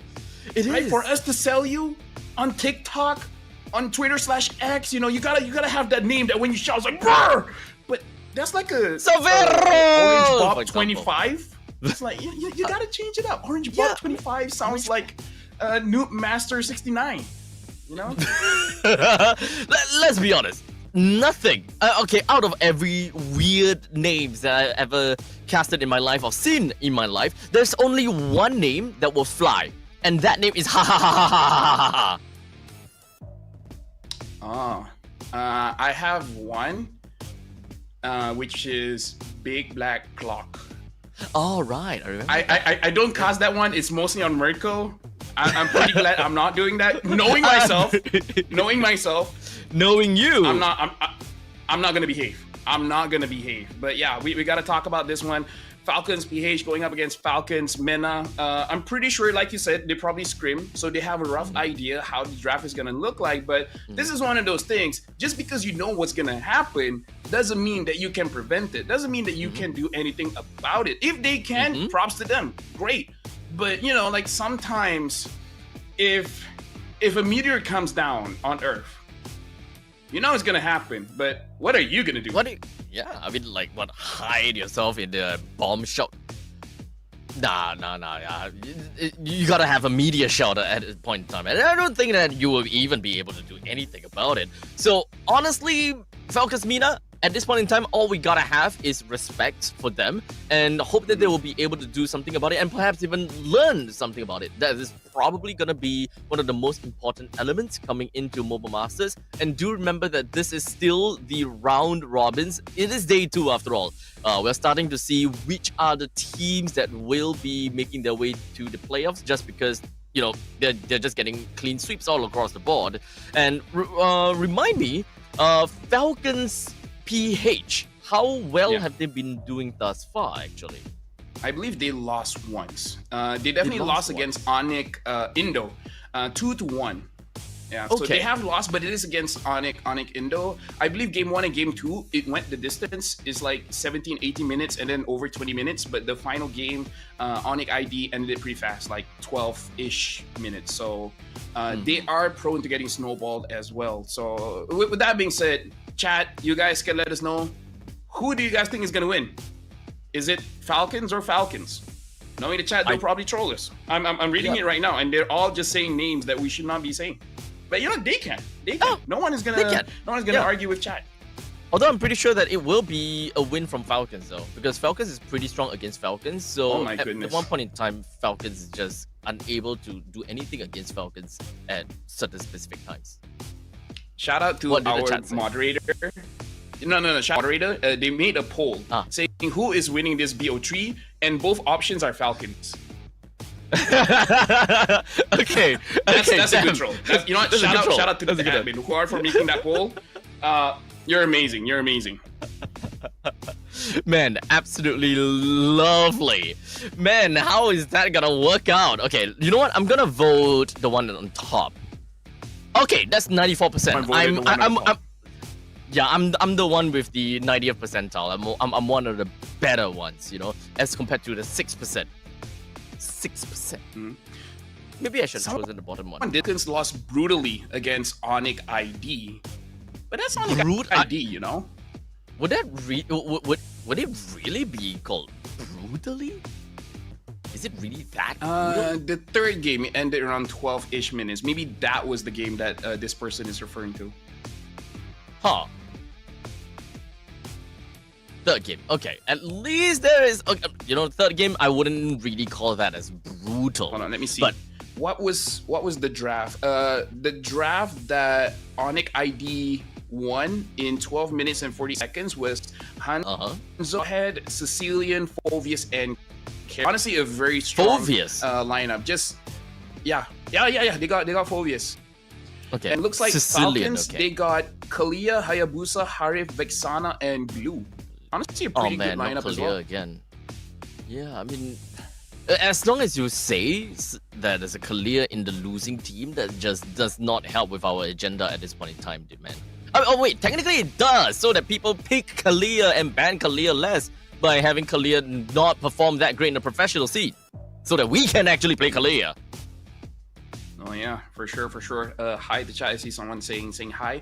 It is. For us to sell you on TikTok, on Twitter/X, you know, you gotta have that name that when you shout, it's like, brr! But that's like a Orange Bob 25. It's like, you gotta change it up. Orange Bob 25 sounds like Noob Master 69, you know? Let's be honest. nothing. Okay, out of every weird names that I ever casted in my life or seen in my life, there's only one name that will fly, and that name is ha ha ha ha ha ha ha. Oh, I have one, which is Big Black Clock. All right, I remember. I don't cast that one. It's mostly on Mirko. I'm pretty glad I'm not doing that. Knowing myself, knowing you, I'm not gonna behave. I'm not gonna behave. But yeah, we gotta talk about this one. Falcons PH going up against Falcons Mena. I'm pretty sure, like you said, they probably scrim, so they have a rough idea how the draft is gonna look like. But this is one of those things. Just because you know what's gonna happen doesn't mean that you can prevent it. Doesn't mean that you can do anything about it. If they can, props to them. Great. But you know, like sometimes, if a meteor comes down on Earth, you know it's gonna happen, but what are you gonna do? Yeah, I mean, like, what, hide yourself in the bomb shelter? Nah. You gotta have a media shelter at a point in time, and I don't think that you will even be able to do anything about it. So, honestly, Falcons Mina, at this point in time, all we gotta have is respect for them and hope that they will be able to do something about it and perhaps even learn something about it. That is probably gonna be one of the most important elements coming into Mobile Masters. And do remember that this is still the round robins. It is day 2 after all. We're starting to see which are the teams that will be making their way to the playoffs just because, you know, they're just getting clean sweeps all across the board. And remind me, Falcons PH, how well have they been doing thus far, actually? I believe they lost once. They definitely lost against Onyx Indo, 2-1. Yeah, so they have lost, but it is against Onyx Indo. I believe game 1 and game 2, it went the distance. It's like 17, 18 minutes and then over 20 minutes. But the final game, Onyx ID ended it pretty fast, like 12-ish minutes. So they are prone to getting snowballed as well. So with that being said, chat, you guys can let us know, who do you guys think is going to win? Is it Falcons or Falcons? Knowing the chat, they'll probably troll us. I'm reading it right now, and they're all just saying names that we should not be saying. But you know, they can. No one is gonna argue with chat. Although I'm pretty sure that it will be a win from Falcons though, because Falcons is pretty strong against Falcons. So at one point in time, Falcons is just unable to do anything against Falcons at certain specific times. Shout out to our moderator. No. Shout out moderator. They made a poll saying who is winning this BO3, and both options are Falcons. Okay, that's a good troll. You know what? Shout out to the admin who are for making that poll. You're amazing. You're amazing. Man, absolutely lovely. Man, how is that gonna work out? Okay, you know what? I'm gonna vote the one on top. Okay, that's 94%. I'm the one with the 90th percentile. I'm one of the better ones, you know, as compared to the 6%. 6%. Maybe I should have chosen the bottom one. Distance lost brutally against Onyx ID, but that's Onyx ID, you know. Would that would it really be called brutally? Is it really that brutal? The third game ended around 12-ish minutes. Maybe that was the game that this person is referring to. Huh. Third game. Okay. At least there is... Okay, you know, third game, I wouldn't really call that as brutal. Hold on, let me see. But what was the draft? The draft that Onyx ID won in 12 minutes and 40 seconds was Hanzo Head, Sicilian, Fovius, and Care. Honestly, a very strong lineup. Just yeah. They got Fovius. Okay. And it looks like Sicilian, Falcons, they got Kalia, Hayabusa, Harif, Vexana, and Glue. Honestly, a pretty good lineup as well. Again. Yeah, I mean, as long as you say that there's a Kalia in the losing team, that just does not help with our agenda at this point in time, dude, man. Oh wait, technically it does, so that people pick Kalia and ban Kalia less by having Kalia not perform that great in the professional scene, so that we can actually play Kalia. Oh yeah, for sure. Hi to chat. I see someone saying hi.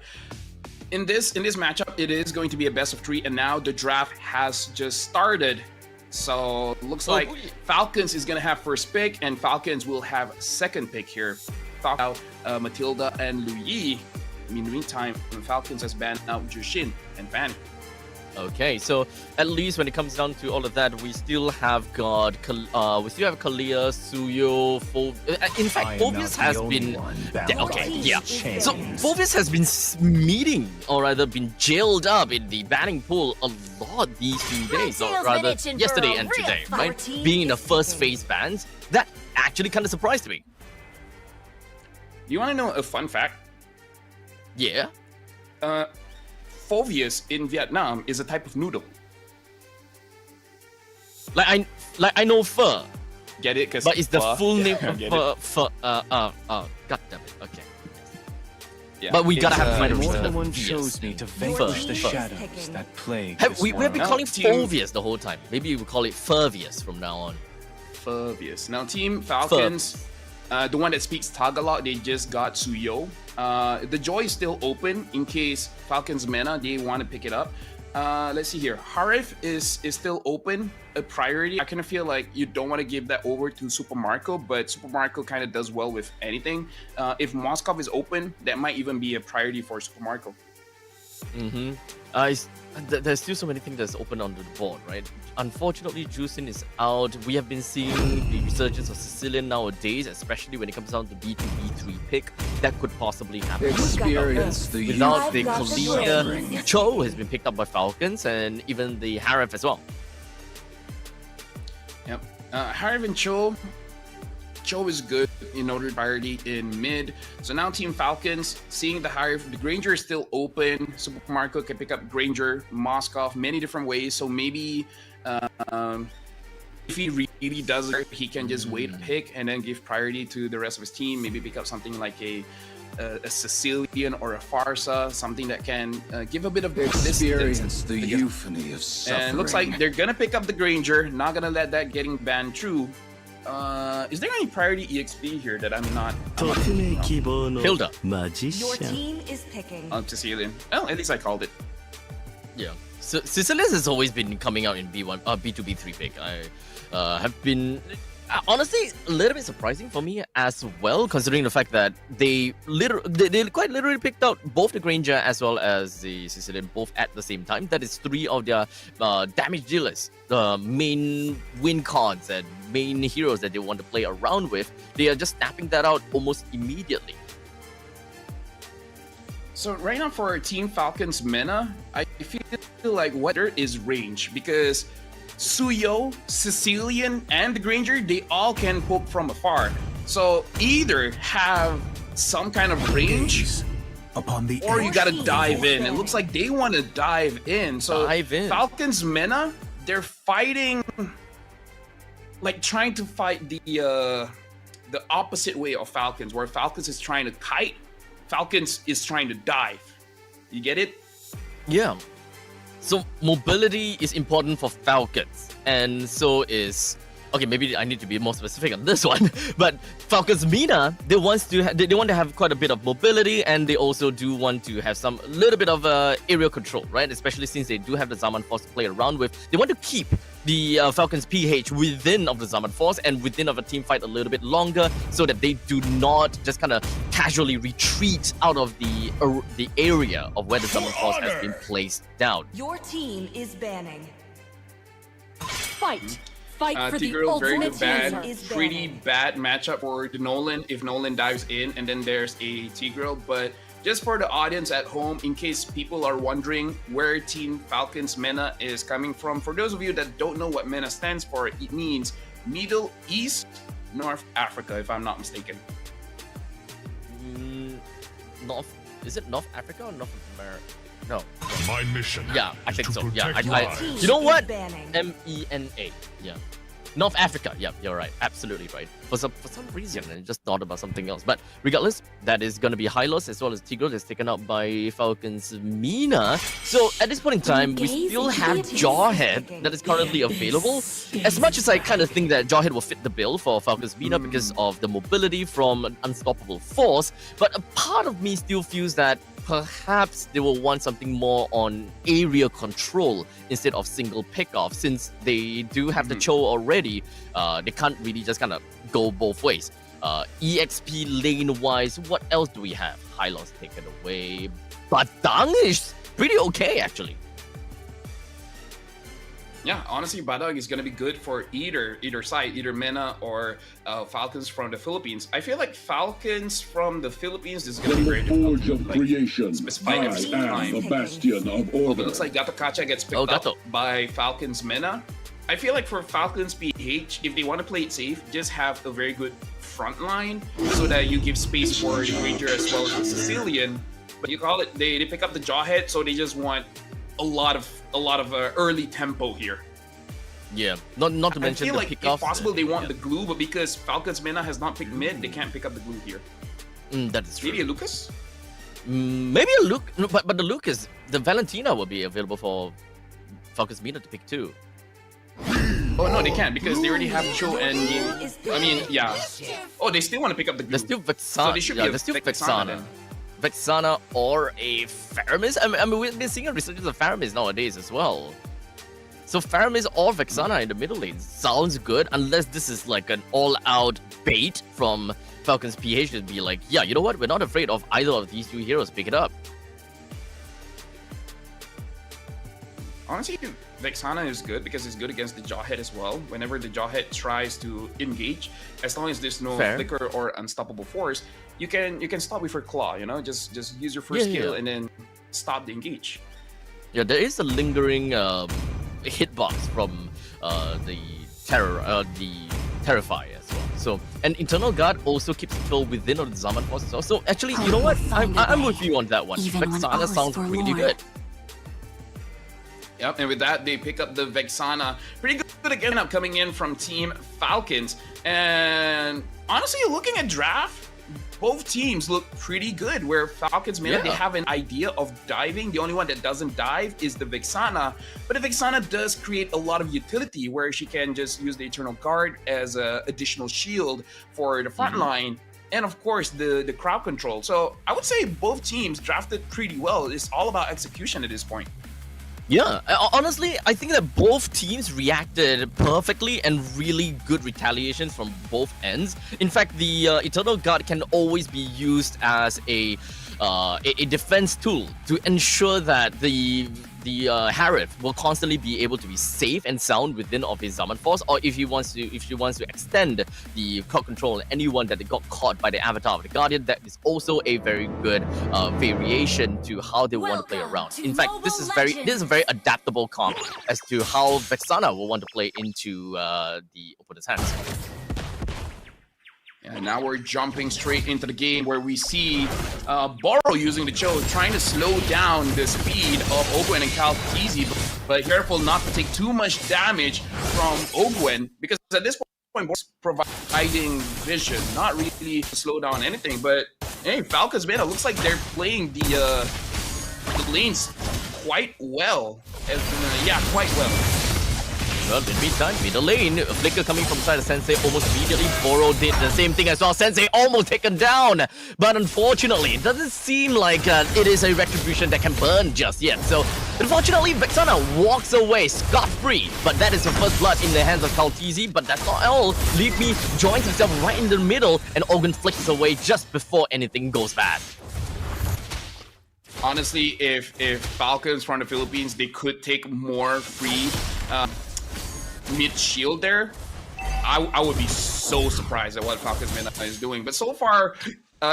In this matchup, it is going to be a best of 3, and now the draft has just started. So looks like Falcons is gonna have first pick, and Falcons will have second pick here. Matilda and Louis. In the meantime, Falcons has banned out Jushin and Van. Okay, so at least when it comes down to all of that, we still have got Kalia, Suyo, in fact, Phobius has been So Phobius has been meeting, or rather been jailed up in the banning pool a lot these few days, or rather yesterday and today, right? Being in the first phase bans, that actually kind of surprised me. Do you want to know a fun fact? Yeah. Phobius in Vietnam is a type of noodle. Like I know pho. Get it? But it's the full name of pho. God damn it. Okay. Yeah. But we gotta have more reason. than one chose me to vanquish the shadows that plague We have been Now, calling team- Phobius the whole time. Maybe we call it Furvius from now on. Phobius. Now, Team Falcons, the one that speaks Tagalog, they just got Suyo. The Joy is still open in case Falcons Mena, they want to pick it up. Let's see here. Harif is still open, a priority. I kind of feel like you don't want to give that over to Super Marco, but Super Marco kind of does well with anything. If Moskov is open, that might even be a priority for Super Marco. Mm-hmm. There's still so many things that's open on the board, right? Unfortunately, Juicin is out. We have been seeing the resurgence of Sicilian nowadays, especially when it comes down to B2B3 pick. That could possibly happen. Experience the Without the youth of Kalina, suffering. Cho has been picked up by Falcons, and even the Harif as well. Yep. Harif and Cho is good in order priority in mid. So now Team Falcons, seeing the Harif, the Granger is still open. Super Marco can pick up Granger, Moskov, many different ways. So maybe if he really does it, he can just wait a pick and then give priority to the rest of his team. Maybe pick up something like a Sicilian or a Farsa, something that can give a bit of Experience the euphony of suffering. And looks like they're gonna pick up the Granger, not gonna let that getting banned through. Is there any priority EXP here that I'm not? Hilda. Your team is picking. Sicilian. Well, at least I called it. Yeah. So Sicilius has always been coming out in B1, B2B3 pick. I have been honestly a little bit surprising for me as well, considering the fact that they quite literally picked out both the Granger as well as the Sicilian both at the same time. That is three of their damage dealers, the main win cons and main heroes that they want to play around with. They are just snapping that out almost immediately. So right now for Team Falcons Mena, I feel like what there is range because Suyo, Sicilian, and the Granger, they all can poke from afar. So either have some kind of range or you gotta dive in. It looks like they want to dive in. So Falcons Mena, they're fighting, like trying to fight the opposite way of Falcons, where Falcons is trying to kite, Falcons is trying to dive. You get it? Yeah. So mobility is important for Falcons, and so is maybe I need to be more specific on this one. But Falcons Mina, they want to have quite a bit of mobility, and they also do want to have some little bit of area control, right? Especially since they do have the Zaman Force to play around with. They want to keep the Falcons PH within of the Zaman Force and within of a team fight a little bit longer, so that they do not just kind of casually retreat out of the area of where the Zaman Force has been placed down. Your team is banning. Fight. Fight for the Tigreal, very ultimate good bad. champion is Pretty banning. bad matchup for the Nolan if Nolan dives in and then there's a Tigreal. But just for the audience at home, in case people are wondering where Team Falcons MENA is coming from, for those of you that don't know what MENA stands for, it means Middle East, North Africa, if I'm not mistaken. Is it North Africa or North America? No. My mission. Yeah, I is think to so. Yeah, protect lives. you know what? MENA. Yeah. North Africa. Yeah, you're right. Absolutely right. For some reason, I just thought about something else. But regardless, that is going to be Hylos as well as Tigreal that's taken out by Falcons Mina. So at this point in time, we still have Jawhead that is currently available. As much as I kind of think that Jawhead will fit the bill for Falcons Mina because of the mobility from an unstoppable force, but a part of me still feels that perhaps they will want something more on area control instead of single pick-off. Since they do have the Cho already, they can't really just kind of go both ways. EXP lane-wise, what else do we have? Hylos taken away. Badang is pretty okay, actually. Yeah, honestly, Badog is gonna be good for either side, either MENA or Falcons from the Philippines. I feel like Falcons from the Philippines is gonna be very difficult to like, specify every single time. The bastion of order. It looks like Gato Kacha gets picked up by Falcons MENA. I feel like for Falcons PH, if they want to play it safe, just have a very good front line so that you give space for the Ranger as well as the Sicilian. But you call it, they pick up the Jawhead, so they just want a lot of early tempo here. Yeah, not to mention I feel the like pick-offs. if possible they want the glue, but because Falcons MENA has not picked mid, they can't pick up the glue here. That is true. Maybe a Lucas? Maybe a Luke, no, but the Lucas, the Valentina will be available for Falcons MENA to pick too. Oh no, they can't because they already have Cho and I mean, yeah. Oh, they still want to pick up the glue. There's still Vexana. So they should be there's still Vexana. then. Vexana or a Faramis. I mean, we've been seeing a resurgence of Faramis nowadays as well. So Faramis or Vexana in the middle lane sounds good, unless this is like an all-out bait from Falcons PH to be like, yeah, you know what? We're not afraid of either of these two heroes. Pick it up. Honestly, Vexana is good because it's good against the Jawhead as well. Whenever the Jawhead tries to engage, as long as there's no flicker or unstoppable force, you can stop with your claw. You know, just use your first skill and then stop the engage. Yeah, there is a lingering hitbox from the Terrify as well. So, and Internal Guard also keeps people within the Zaman Force as well. So actually, you know what? I'm with you on that one. Vexana sounds really good. Yep, and with that, they pick up the Vexana. Pretty good again up coming in from Team Falcons. And honestly, looking at draft, both teams look pretty good. Where Falcons, maybe they have an idea of diving. The only one that doesn't dive is the Vexana. But the Vexana does create a lot of utility where she can just use the Eternal Guard as an additional shield for the front line. And of course, the crowd control. So I would say both teams drafted pretty well. It's all about execution at this point. Yeah, honestly, I think that both teams reacted perfectly and really good retaliations from both ends. In fact, the Eternal Guard can always be used as a defense tool to ensure that the Harith will constantly be able to be safe and sound within of his Zaman Force, or if she wants to extend the crowd control anyone that got caught by the avatar of the Guardian, that is also a very good variation to how they want to play around. In fact, this is a very adaptable comp as to how Vexana will want to play into the opponent's hands. And now we're jumping straight into the game where we see Boro using the Cho, trying to slow down the speed of Ogwen and Kalkizi, but careful not to take too much damage from Ogwen, because at this point, Boro's providing vision, not really to slow down anything. But hey, Falcons, man, it looks like they're playing the lanes quite well. Yeah, quite well. Well, in the meantime, middle lane, a flicker coming from side of Sensei almost immediately. Boro did the same thing as well. Sensei almost taken down. But unfortunately, it doesn't seem like it is a retribution that can burn just yet. So, unfortunately, Vexana walks away scot-free. But that is the first blood in the hands of Kalkizi. But that's not all. Leave Me joins himself right in the middle, and Ogun flicks away just before anything goes bad. Honestly, if Falcons from the Philippines, they could take more free mid shield there, I would be so surprised at what Falcons MENA is doing. But so far,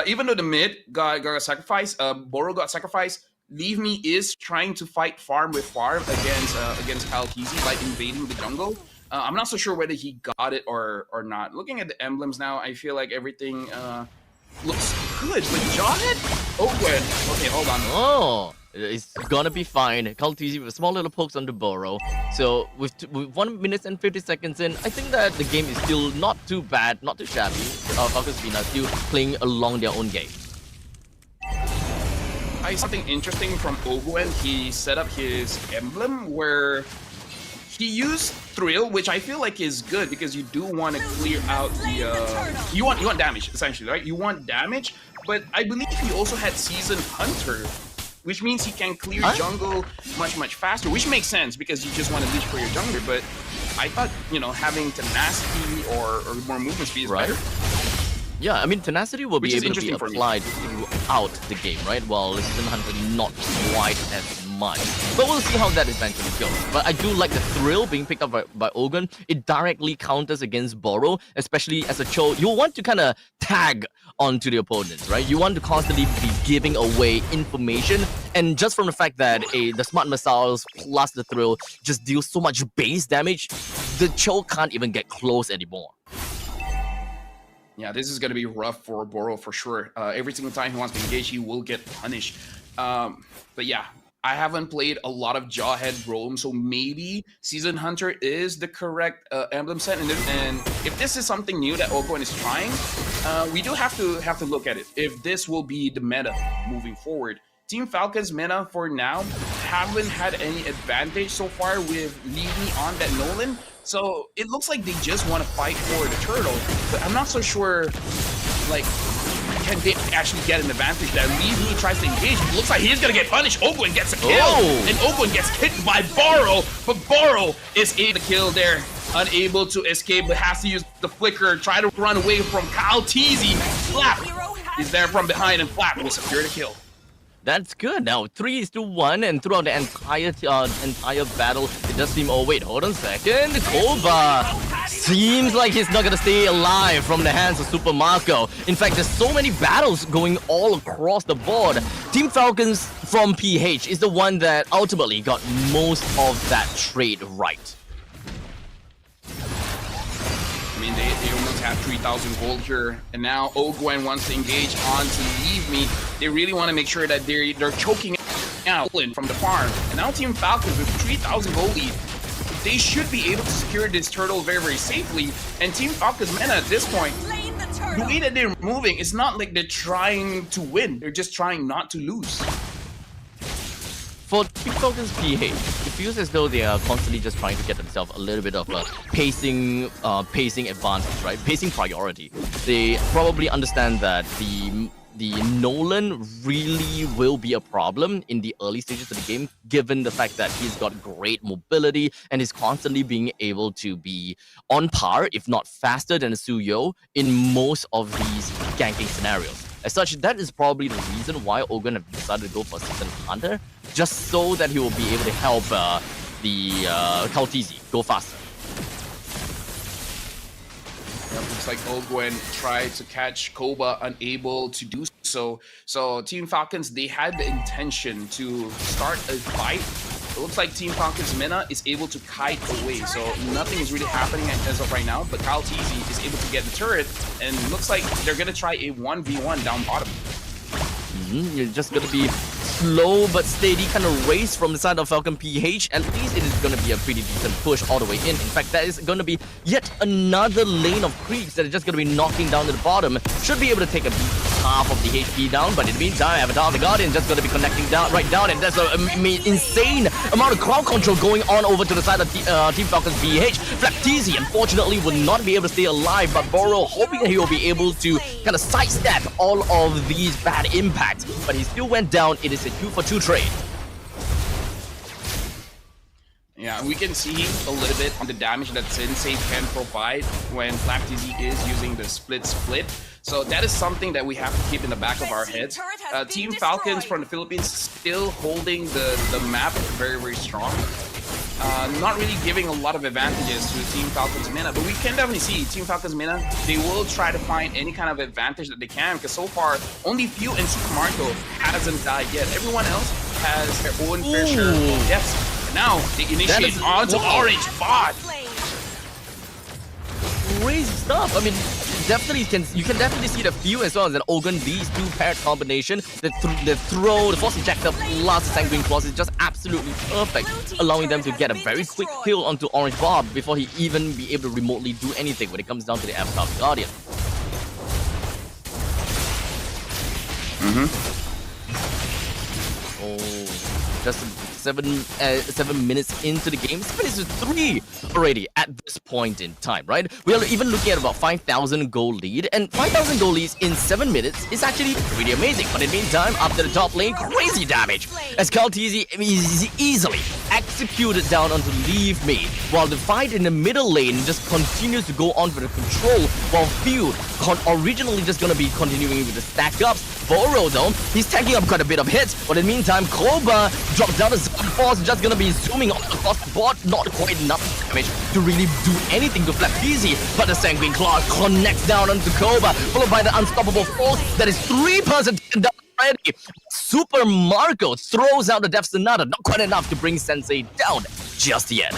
even though the mid got sacrificed, Boro got sacrificed, Leave Me is trying to fight farm with farm against Kalkizi by invading the jungle. I'm not so sure whether he got it or not. Looking at the emblems now, I feel like everything looks good. But Jawhead? Oh, good. Okay, hold on. Oh, it's gonna be fine. Kalkizi with small little pokes on the Boro. So with 1 minute and 50 seconds in, I think that the game is still not too bad, not too shabby. Falcons MENA still playing along their own game. Something interesting from Ogwen, he set up his emblem where he used Thrill, which I feel like is good because you do want to clear out the you want damage essentially, right? You want damage, but I believe he also had Seasoned Hunter, which means he can clear jungle much faster, which makes sense because you just want to leech for your jungler. But I thought, you know, having tenacity or more movement speed is better. Yeah, I mean, tenacity will Which be is able to be interesting for me. applied throughout the game, right? While Season Hunter not quite as much. But we'll see how that eventually goes. But I do like the thrill being picked up by Ogun. It directly counters against Boro, especially as a Cho. You want to kind of tag onto the opponents, right? You want to constantly be giving away information. And just from the fact that the smart missiles plus the thrill just deals so much base damage, the Cho can't even get close anymore. Yeah, this is going to be rough for Boro for sure. Every single time he wants to engage, he will get punished. But yeah, I haven't played a lot of Jawhead Rome, so maybe Season Hunter is the correct emblem set. And if this is something new that Ogun is trying, we do have to look at it. If this will be the meta moving forward. Team Falcon's meta for now haven't had any advantage so far with Leave Me on that Nolan. So it looks like they just want to fight for the turtle, but I'm not so sure, like, can they actually get an advantage there? Leave Me tries to engage. It looks like he's going to get punished. Ogun gets a kill, and Ogun gets kicked by Boro, but Boro is able to kill there. Unable to escape, but has to use the flicker, try to run away from Kyle Teasy. Flap is there from behind, and Flap will secure the kill. That's good. Now 3-1, and throughout the entire battle, it does seem. Oh wait, hold on a second. Koba seems like he's not gonna stay alive from the hands of Super Marco. In fact, there's so many battles going all across the board. Team Falcons from PH is the one that ultimately got most of that trade right. I mean, they almost have 3,000 gold here, and now Ogwen wants to engage on to Leave Me. They really want to make sure that they're choking out from the farm. And now Team Falcons with 3,000 gold lead, they should be able to secure this turtle very, very safely. And Team Falcons meta at this point, the way that they're moving, it's not like they're trying to win. They're just trying not to lose. For Team Falcons PH, it feels as though they are constantly just trying to get themselves a little bit of a pacing advantage, right? Pacing priority. They probably understand that the Nolan really will be a problem in the early stages of the game, given the fact that he's got great mobility and is constantly being able to be on par, if not faster than a Suyo in most of these ganking scenarios. As such, that is probably the reason why Ogun have decided to go for Season Hunter, just so that he will be able to help the Kaltizi go faster. Looks like Ogwen tried to catch Koba, unable to do so. So Team Falcons, they had the intention to start a fight. It looks like Team Falcons Mena is able to kite away, so nothing is really happening as of right now, but Kyle Teasy is able to get the turret, and looks like they're gonna try a 1v1 down bottom. You're just gonna be slow but steady kind of race from the side of Falcon PH. At least it is gonna be a pretty decent push all the way in. In fact, that is gonna be yet another lane of creeps that are just gonna be knocking down to the bottom. Should be able to take a half of the HP down, but in the meantime, Avatar the Guardian just gonna be connecting down right down, and there's an insane amount of crowd control going on over to the side of Team Falcons PH. Flapteezy, unfortunately, will not be able to stay alive, but Boro hoping that he will be able to kind of sidestep all of these bad impacts, but he still went down. It is a 2-for-2 trade. Yeah, we can see a little bit on the damage that Sensei can provide when Flapteezy is using the split. So that is something that we have to keep in the back of our heads. Team Falcons from the Philippines still holding the map very, very strong. Not really giving a lot of advantages to Team Falcons Mena, but we can definitely see Team Falcons Mena, they will try to find any kind of advantage that they can, because so far, only Few and Super Marco hasn't died yet. Everyone else has their own fair share of deaths. Now, they initiate onto Orange Bot. Crazy stuff. I mean, you can definitely see the Few as well as an Ogun. These two paired combination, the throw, the force injector plus the sanguine claws is just absolutely perfect, allowing them to get a very quick kill onto Orange Bob before he even be able to remotely do anything when it comes down to the Avatar Guardian. Oh, just 7 minutes into the game. 7 minutes to 3 already at this point in time, right? We are even looking at about 5,000 goal lead, and 5,000 goal leads in 7 minutes is actually pretty amazing. But in the meantime, up to the top lane, crazy damage as Kaltizi is easily executed down onto Leave Me, while the fight in the middle lane just continues to go on for the control, while Feud originally just gonna be continuing with the stack ups. Boro though, he's taking up quite a bit of hits, but in the meantime, Koba drops down the force, just gonna be zooming all across the board, not quite enough damage to really do anything to Flap Easy, but the Sanguine Claw connects down onto Koba, followed by the Unstoppable Force that is 3% down already. Super Marco throws out the Death Sonata, not quite enough to bring Sensei down just yet.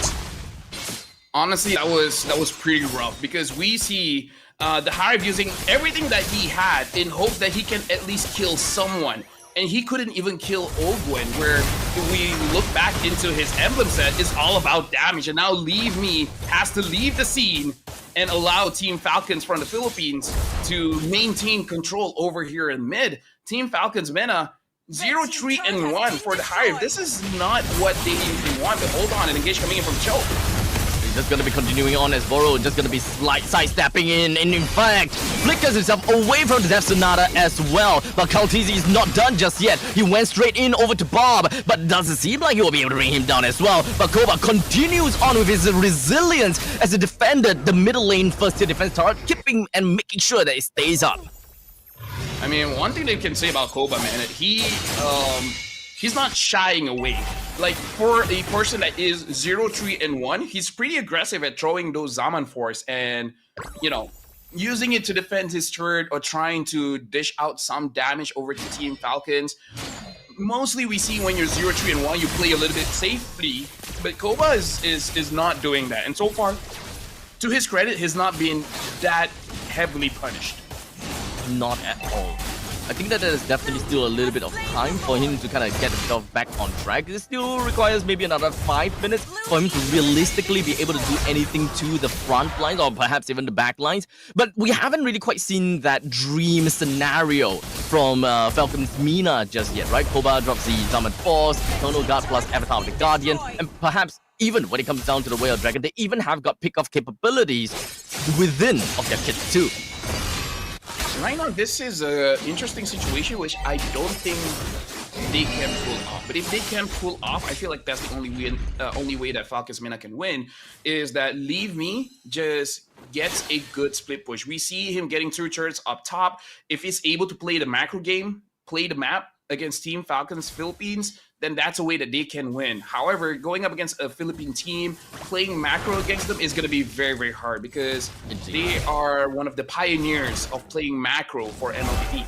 Honestly, that was pretty rough because we see the Hive using everything that he had in hopes that he can at least kill someone. And he couldn't even kill Ogwen, where if we look back into his emblem set, it's all about damage. And now Leave Me has to leave the scene and allow Team Falcons from the Philippines to maintain control over here in mid. Team Falcons Mena, 0-3-1 for the Hive. This is not what they usually want, but hold on, an engage coming in from Choke. Just gonna be continuing on as Boro just gonna be sidestepping in, and in fact flickers himself away from the Death Sonata as well. But Kaltizi is not done just yet. He went straight in over to Bob, but doesn't seem like he will be able to bring him down as well. But Koba continues on with his resilience as he defended the middle lane first tier defense turret, keeping and making sure that it stays up. I mean, one thing they can say about Koba, man, he's not shying away. Like, for a person that is 0-3-1, he's pretty aggressive at throwing those Zaman Force and, you know, using it to defend his turret or trying to dish out some damage over to Team Falcons. Mostly we see when you're 0-3-1, you play a little bit safely, but Koba is not doing that. And so far, to his credit, he's not been that heavily punished. Not at all. I think that there's definitely still a little bit of time for him to kind of get himself back on track. It still requires maybe another 5 minutes for him to realistically be able to do anything to the front lines or perhaps even the back lines. But we haven't really quite seen that dream scenario from Falcons Mina just yet, right? Koba drops the Zaman Force, Eternal Guard plus Avatar of the Guardian, and perhaps even when it comes down to the Whale Dragon, they even have got pick-off capabilities within of their kit too. Right now, this is an interesting situation which I don't think they can pull off. But if they can pull off, I feel like that's the only way that Falcons Mena can win, is that Leave Me just gets a good split push. We see him getting 2 turrets up top. If he's able to play the macro game, play the map against Team Falcons Philippines, then that's a way that they can win. However, going up against a Philippine team, playing macro against them is going to be very, very hard because they are one of the pioneers of playing macro for MLBB.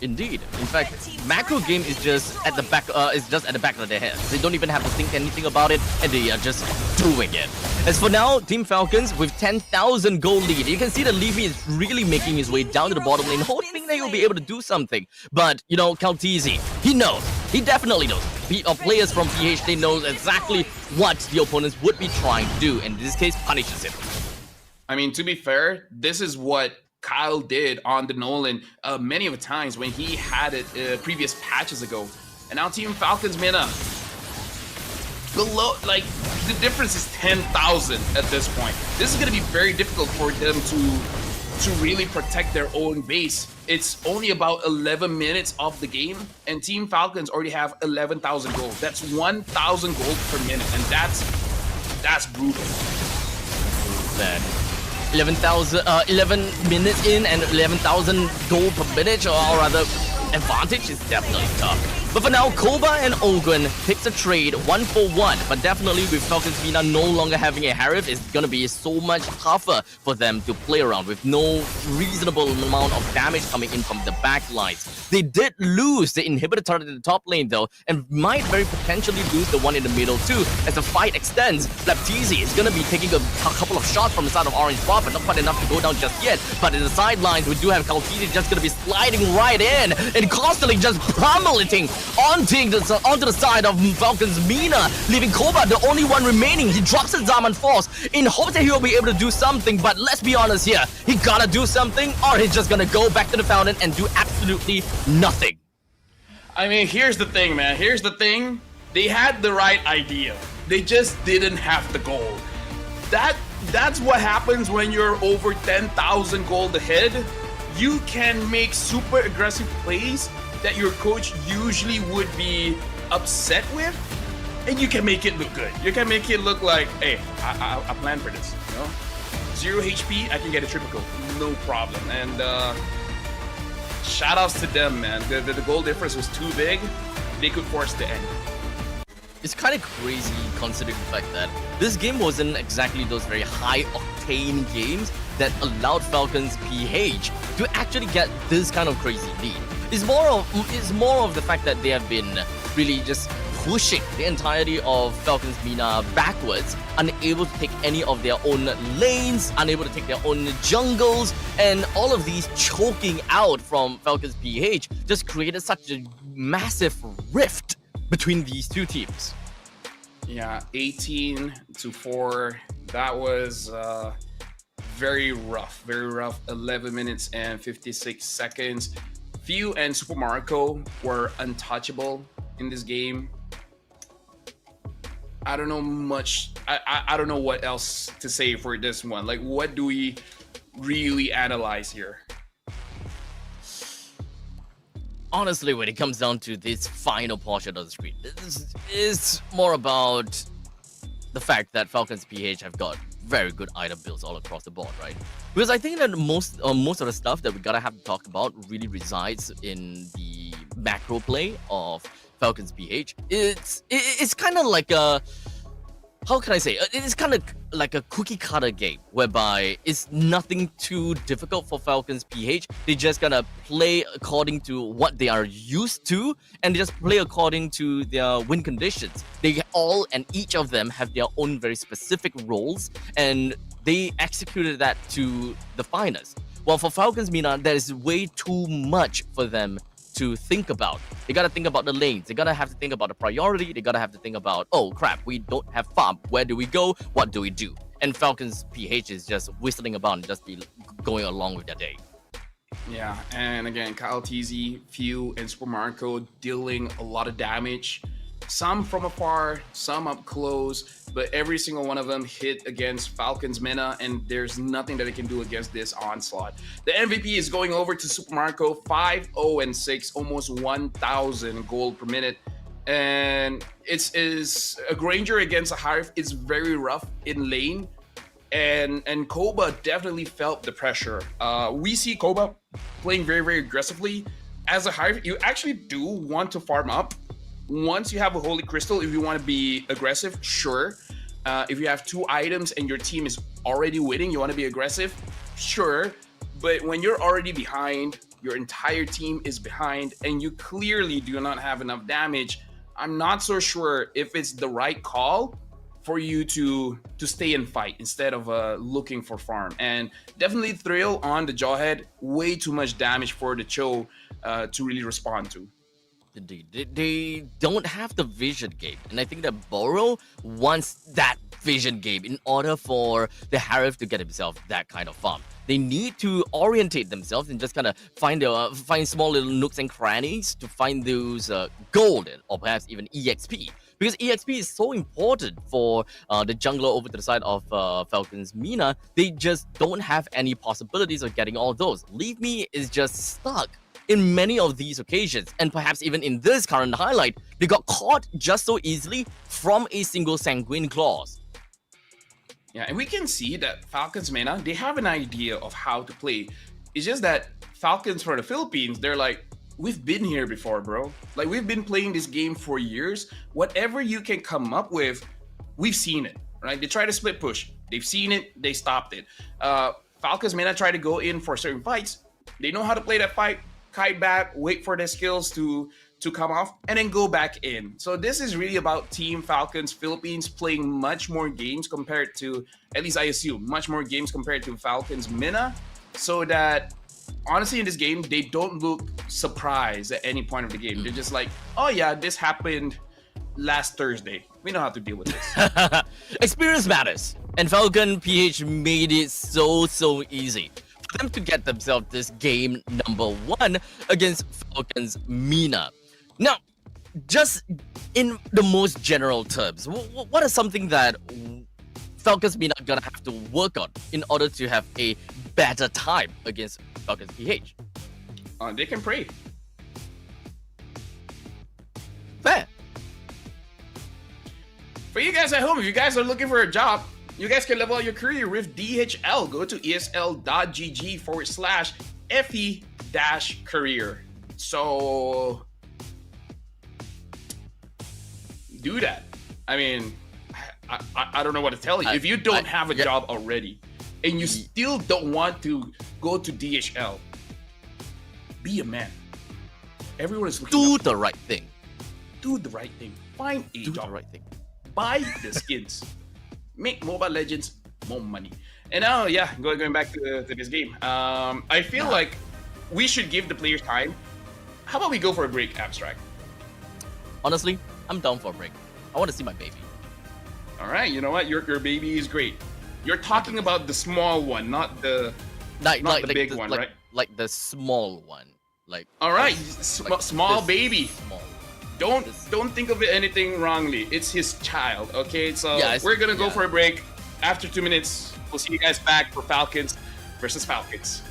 Indeed. In fact, macro game is just at the back. Of their heads. They don't even have to think anything about it, and they are just doing it. As for now, Team Falcons with 10,000 gold lead. You can see that Leafy is really making his way down to the bottom lane, hoping that he'll be able to do something. But you know, Kaltizi, he knows. He definitely knows. Players from PH, they know exactly what the opponents would be trying to do, and in this case, punishes it. I mean, to be fair, this is what Kyle did on the Nolan many of the times when he had it previous patches ago. And now Team Falcons Mena below, like, the difference is 10,000 at this point. This is going to be very difficult for them to really protect their own base. It's only about 11 minutes of the game, and Team Falcons already have 11,000 gold. That's 1,000 gold per minute, and that's brutal. Bad. 11 minutes in and 11,000 gold per minute, or rather advantage, is definitely tough. But for now, Koba and Ogwen picks a trade 1-for-1, but definitely with Falcons Mina no longer having a Harif, it's gonna be so much tougher for them to play around with no reasonable amount of damage coming in from the back lines. They did lose the inhibitor turret in the top lane though, and might very potentially lose the one in the middle too. As the fight extends, Flapteezy is gonna be taking a couple of shots from the side of Orange Bob, but not quite enough to go down just yet. But in the sidelines, we do have Kaltizi just gonna be sliding right in and constantly just pummeling onto the side of Falcons Mina, leaving Koba the only one remaining. He drops his Zaman Force in hopes that he'll be able to do something, but let's be honest here, he gotta do something or he's just gonna go back to the fountain and do absolutely nothing. I mean, here's the thing, man. Here's the thing. They had the right idea. They just didn't have the goal. That's what happens when you're over 10,000 gold ahead. You can make super aggressive plays that your coach usually would be upset with, and you can make it look good. You can make it look like, hey, I planned for this. You know, 0 HP, I can get a triple kill, no problem. And shout outs to them, man. The goal difference was too big. They could force the end. It's kind of crazy considering the fact that this game wasn't exactly those very high-octane games that allowed Falcons PH to actually get this kind of crazy lead. It's more of the fact that they have been really just pushing the entirety of Falcons Mina backwards, unable to take any of their own lanes, unable to take their own jungles, and all of these choking out from Falcons PH just created such a massive rift between these two teams. Yeah, 18-4. That was very rough. 11 minutes and 56 seconds. Few and Super Marco were untouchable in this game. I don't know much. I don't know what else to say for this one. Like, what do we really analyze here? Honestly, when it comes down to this final portion of the screen, this is more about the fact that Falcons PH have got very good item builds all across the board, right? Because I think that most of the stuff that we gotta have to talk about really resides in the macro play of Falcons PH. It's kind of like a, how can I say? It's kind of like a cookie cutter game whereby it's nothing too difficult for Falcons PH. They just gonna play according to what they are used to, and they just play according to their win conditions. They all and each of them have their own very specific roles, and they executed that to the finest. While for Falcons Mina, there is way too much for them to think about. They gotta think about the lanes. They gotta have to think about the priority. They gotta have to think about, oh crap, we don't have farm. Where do we go? What do we do? And Falcons PH is just whistling about and just be going along with their day. Yeah, and again, Kyle TZ, Few, and Super Marco dealing a lot of damage. Some from afar, some up close, but every single one of them hit against Falcons Mena, and there's nothing that they can do against this onslaught. The MVP is going over to Super Marco, 5-0-6, almost 1,000 gold per minute. And it's a Granger against a Hive. It's very rough in lane, and Koba definitely felt the pressure. We see Koba playing very, very aggressively. As a Hive, you actually do want to farm up. Once you have a Holy Crystal, if you want to be aggressive, sure. If you have 2 items and your team is already winning, you want to be aggressive, sure. But when you're already behind, your entire team is behind, and you clearly do not have enough damage, I'm not so sure if it's the right call for you to stay and fight instead of looking for farm. And definitely Thrill on the Jawhead, way too much damage for the Cho to really respond to. Indeed. They don't have the vision game. And I think that Boro wants that vision game in order for the Harif to get himself that kind of farm. They need to orientate themselves and just kind of find small little nooks and crannies to find those golden or perhaps even EXP. Because EXP is so important for the jungler over to the side of Falcons Mina. They just don't have any possibilities of getting all those. Leave Me is just stuck in many of these occasions, and perhaps even in this current highlight, they got caught just so easily from a single Sanguine Claws. Yeah, and we can see that Falcons Mena, they have an idea of how to play. It's just that Falcons for the Philippines, they're like, we've been here before, bro. Like, we've been playing this game for years. Whatever you can come up with, we've seen it, right? They try to split push. They've seen it, they stopped it. Falcons Mena try to go in for certain fights. They know how to play that fight. Kite back, wait for their skills to come off, and then go back in. So this is really about Team Falcons Philippines playing much more games compared to, at least I assume, much more games compared to Falcons Mina, so that honestly in this game, they don't look surprised at any point of the game. They're just like, oh yeah, this happened last Thursday. We know how to deal with this. Experience matters, and Falcon PH made it so easy for them to get themselves this game number 1 against Falcons Mina. Now, just in the most general terms, what is something that Falcons Mina are gonna have to work on in order to have a better time against Falcons PH? They can pray. Fair. For you guys at home, if you guys are looking for a job, you guys can level out your career with DHL. Go to esl.gg/FE-career. So do that. I mean, I don't know what to tell you. If you don't have a job already and you still don't want to go to DHL, be a man. Everyone is looking Do the right thing. Do the right thing. Find a Do job. the right thing. Buy the skins. Make Mobile Legends more money. And now, yeah, going back to this game. I feel like we should give the players time. How about we go for a break, Abstract? Honestly, I'm down for a break. I want to see my baby. All right, you know what? Your baby is great. You're talking about the small one, not the the big one, right? Like the small one. Like all right, like small baby. Small. Don't think of it anything wrongly. It's his child, okay? So Yeah, we're gonna go for a break. After 2 minutes, we'll see you guys back for Falcons versus Falcons.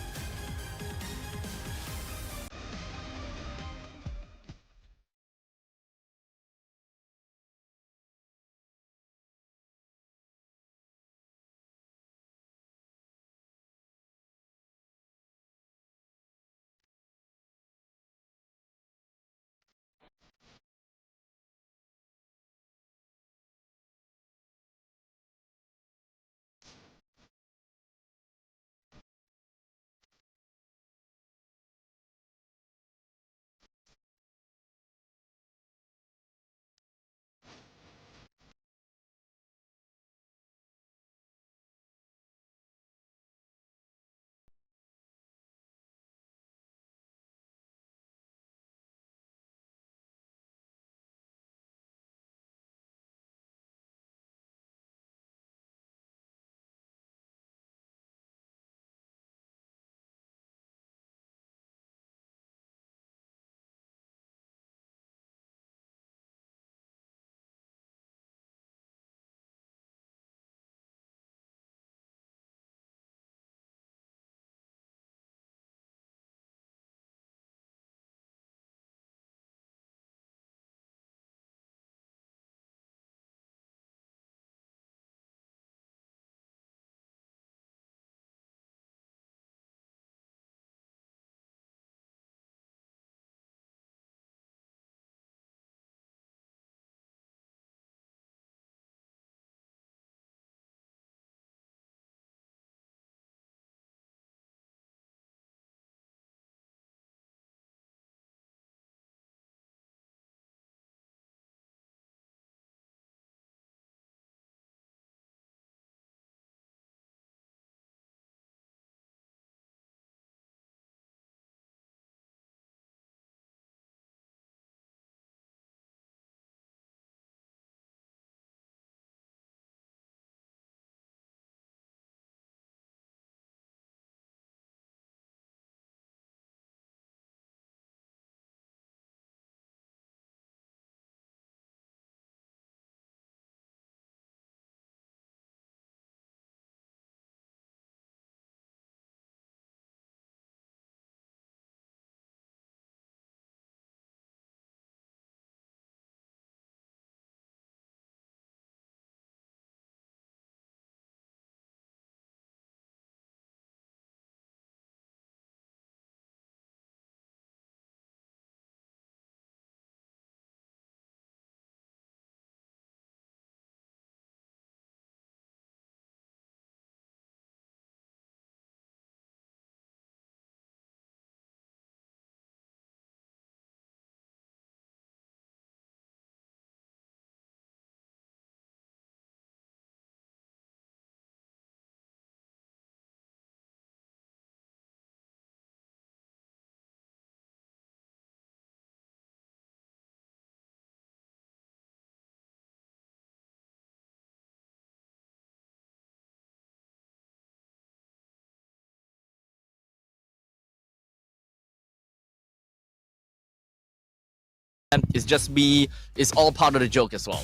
It's just me. It's all part of the joke as well.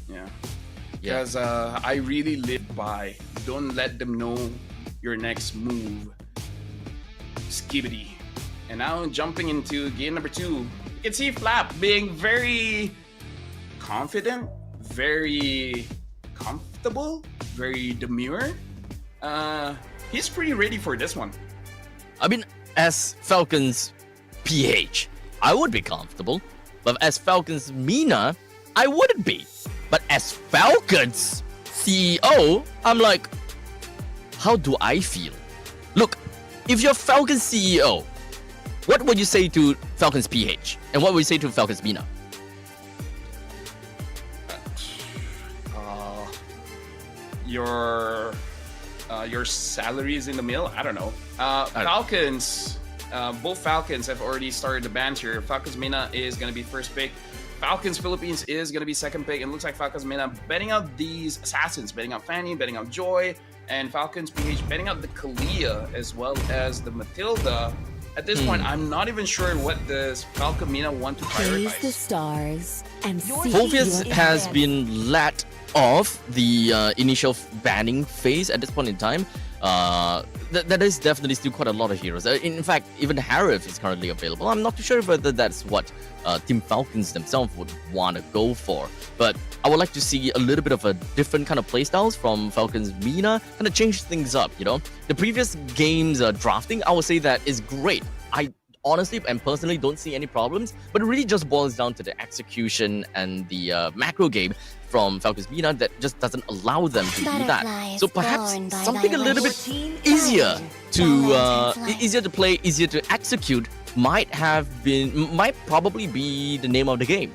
Yeah. Because I really live by don't let them know your next move. Skibbity. And now jumping into game number 2, you can see Flap being very confident, very comfortable, very demure. He's pretty ready for this one. I mean, as Falcons PH, I would be comfortable. But as Falcons MENA, I wouldn't be. But as Falcons CEO, I'm like, how do I feel? Look, if you're Falcons CEO, what would you say to Falcons PH? And what would you say to Falcons MENA? Your salary is in the mill. I don't know. Falcons, both Falcons have already started the band here. Falcons MENA is gonna be first pick. Falcons Philippines is gonna be second pick. And looks like Falcons MENA betting out these assassins, betting out Fanny, betting out Joy, and Falcons PH betting out the Kalia as well as the Matilda. At this point, I'm not even sure what does Falcon MENA want to prioritize. the stars and Phoveus has been let off the initial banning phase at this point in time. That is definitely still quite a lot of heroes. In fact, even Harif is currently available. I'm not too sure whether that's what Team Falcons themselves would want to go for. But I would like to see a little bit of a different kind of playstyles from Falcons MENA, kind of change things up, you know? The previous games drafting, I would say that is great. I honestly and personally don't see any problems, but it really just boils down to the execution and the macro game from Falcons MENA that just doesn't allow them to do that. So perhaps something a little bit easier to play, easier to execute might probably be the name of the game.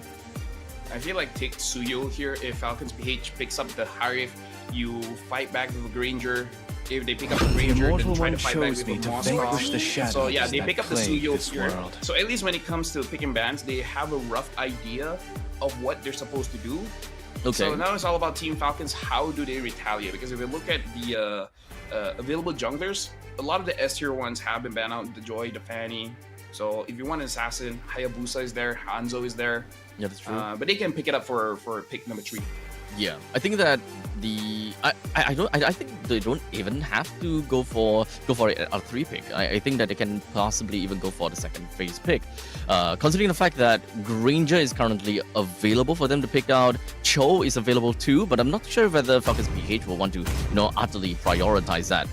I feel like take Suyo here. If Falcons PH picks up the Harif, you fight back with the Granger. If they pick up the Granger, then try to fight back with the Moskov. So yeah, they pick up the Suyo here. So at least when it comes to picking bans, they have a rough idea of what they're supposed to do. Okay. So now it's all about Team Falcons. How do they retaliate? Because if you look at the available junglers, a lot of the S tier ones have been banned out. The Joy, the Fanny. So if you want an assassin, Hayabusa is there, Hanzo is there. Yeah, that's true. But they can pick it up for pick number 3. Yeah, I think that I think they don't even have to go for a 3 pick. I think that they can possibly even go for the second phase pick. Considering the fact that Granger is currently available for them to pick out, Cho is available too, but I'm not sure whether Falcons PH will want to, utterly prioritize that.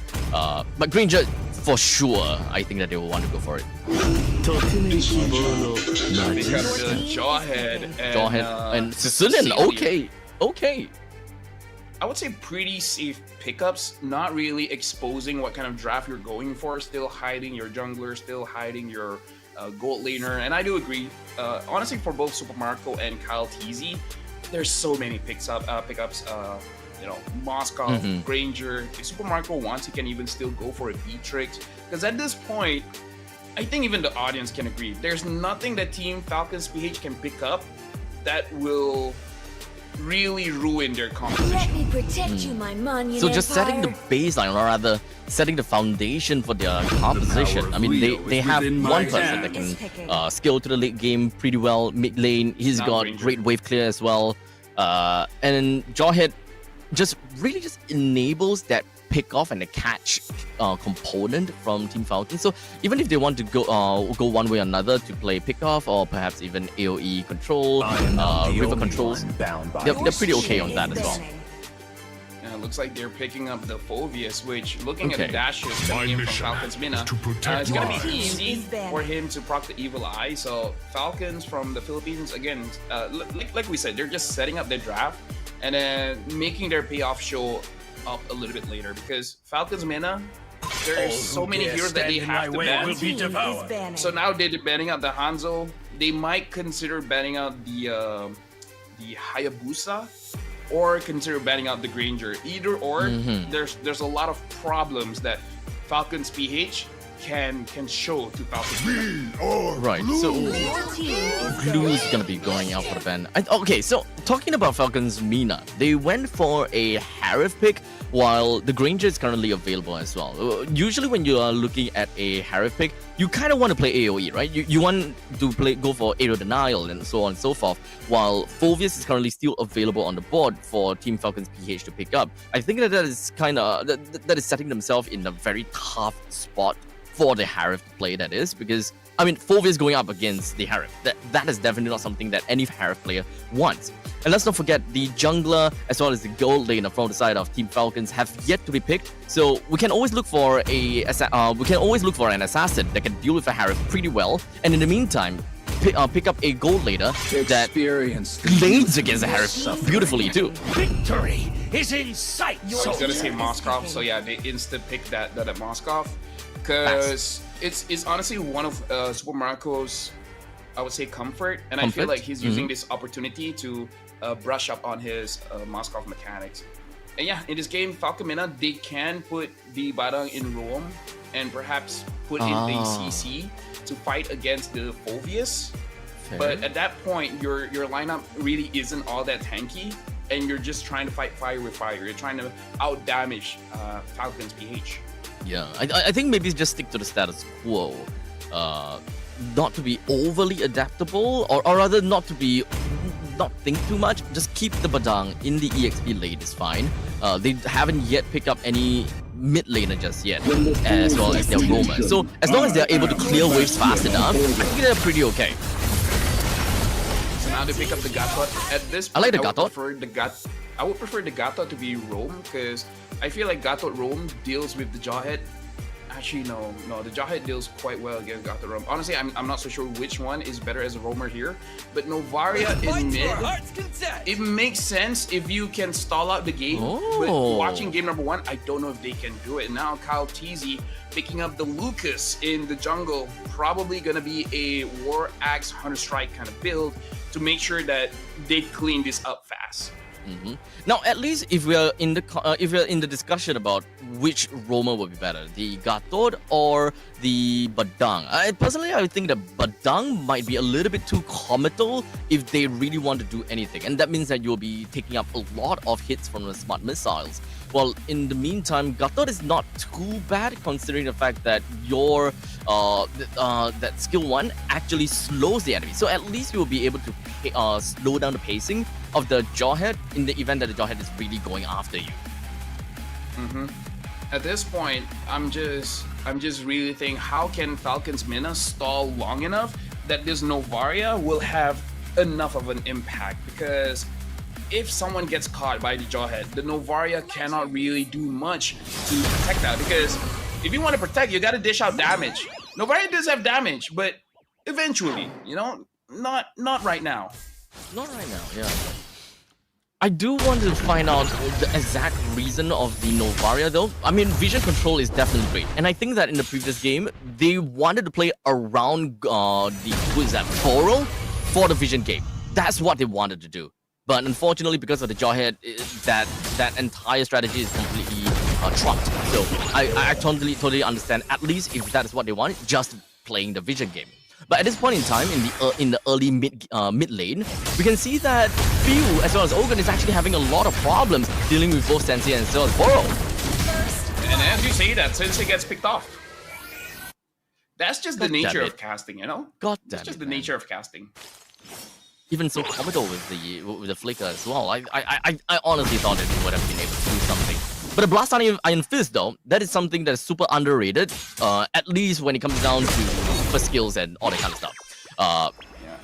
But Granger, for sure, I think that they will want to go for it. Jawhead and Sicilian, okay. I would say pretty safe pickups, not really exposing what kind of draft you're going for, still hiding your jungler, still hiding your gold laner. And I do agree, honestly, for both Super Marco and Kyle TZ, there's so many pickups. Moskov, Granger. If Super Marco wants, he can even still go for a Beatrix. Because at this point, I think even the audience can agree, there's nothing that Team Falcons PH can pick up that will really ruin their composition. Let me protect you, my monument. So just setting the baseline, or rather setting the foundation for their composition. I mean, they have one person that can scale to the late game pretty well. Mid lane, he's got great wave clear as well. And Jawhead just really enables that pick off and the catch component from Team Falcon. So even if they want to go one way or another to play pick off, or perhaps even AoE control, river controls, they're pretty okay on that as well. Yeah, looks like they're picking up the Phoveus, which looking at the dashes coming in from Falcons MENA, it's gonna be easy for him to proc the Evil Eye. So Falcons from the Philippines, again, like we said, they're just setting up their draft and then making their payoff show up a little bit later, because Falcons MENA, there's so many heroes that they have to ban. So now they're banning out the Hanzo. They might consider banning out the Hayabusa, or consider banning out the Granger. Either or, there's a lot of problems that Falcons PH can show to Falcons MENA. Right, so Glue is gonna be going out for the ban. Okay, so talking about Falcons MENA, they went for a Harif pick, while the Granger is currently available as well. Usually when you are looking at a Harif pick, you kind of want to play AoE, right? You want to go for aerial denial and so on and so forth, while Phoveus is currently still available on the board for Team Falcons PH to pick up. I think that is kind of that is setting themselves in a very tough spot for the Harif to play, that is, because I mean, Phoveus going up against the Harif. That is definitely not something that any Harif player wants. And let's not forget, the jungler as well as the gold laner from the side of Team Falcons have yet to be picked. So we can always look for an assassin that can deal with a Harif pretty well. And in the meantime, pick up a gold laner that lanes against the Harif beautifully too. Victory is in sight. I was gonna say Moskov, so yeah, they insta pick that Moskov, because it's honestly one of Super Marco's, I would say, comfort, and I feel like he's using this opportunity to brush up on his Moskov mechanics. And yeah, in this game, Falcon Mina, they can put the Barang in roam and perhaps put in the CC to fight against the Phoveus. But at that point, your lineup really isn't all that tanky, and you're just trying to fight fire with fire. You're trying to out damage Falcon's PH. Yeah, I think maybe just stick to the status quo. Not to be overly adaptable, or rather not think too much. Just keep the Badang in the EXP lane is fine. They haven't yet picked up any mid laner just yet, as well as their roamer. So as long as they're able to clear waves fast enough, I think they're pretty okay. So now they pick up the Gatot. At this point, I like the Gatot. I would prefer the Gatot to be roam, because I feel like Gatot roam deals with the Jawhead. Actually, no, the Jawhead deals quite well against Gatot roam. Honestly, I'm not so sure which one is better as a roamer here. But Novaria in mid, it makes sense if you can stall out the game. But watching game number 1, I don't know if they can do it. Now Kyle TZ picking up the Lucas in the jungle, probably gonna be a War Axe Hunter Strike kind of build to make sure that they clean this up fast. Now, at least if we are in the discussion about which roamer would be better, the Gatot or the Badang, I would think that Badang might be a little bit too comical if they really want to do anything, and that means that you'll be taking up a lot of hits from the smart missiles. Well, in the meantime, Gatot is not too bad considering the fact that your that skill 1 actually slows the enemy. So at least you'll be able to slow down the pacing of the Jawhead in the event that the Jawhead is really going after you. At this point, I'm just really thinking, how can Falcon's Mina stall long enough that this Novaria will have enough of an impact? Because if someone gets caught by the Jawhead, the Novaria cannot really do much to protect that, because if you want to protect, you got to dish out damage. Novaria does have damage, but eventually, you know, not right now. Not right now, yeah. I do want to find out the exact reason of the Novaria though. I mean, vision control is definitely great. And I think that in the previous game, they wanted to play around Boro for the vision game. That's what they wanted to do. But unfortunately, because of the Jawhead, that entire strategy is completely trumped. So I totally understand, at least if that is what they want, just playing the vision game. But at this point in time, in the early mid lane, we can see that Few as well as Ogun is actually having a lot of problems dealing with both Sensei and as well as Boro. And as you say that, Sensei gets picked off. That's just the nature of casting, you know? That's just the nature of casting. Even so comical with the flicker as well. I honestly thought that he would have been able to do something. But the Blast Iron Fist though, that is something that is super underrated. At least when it comes down to first skills and all that kind of stuff.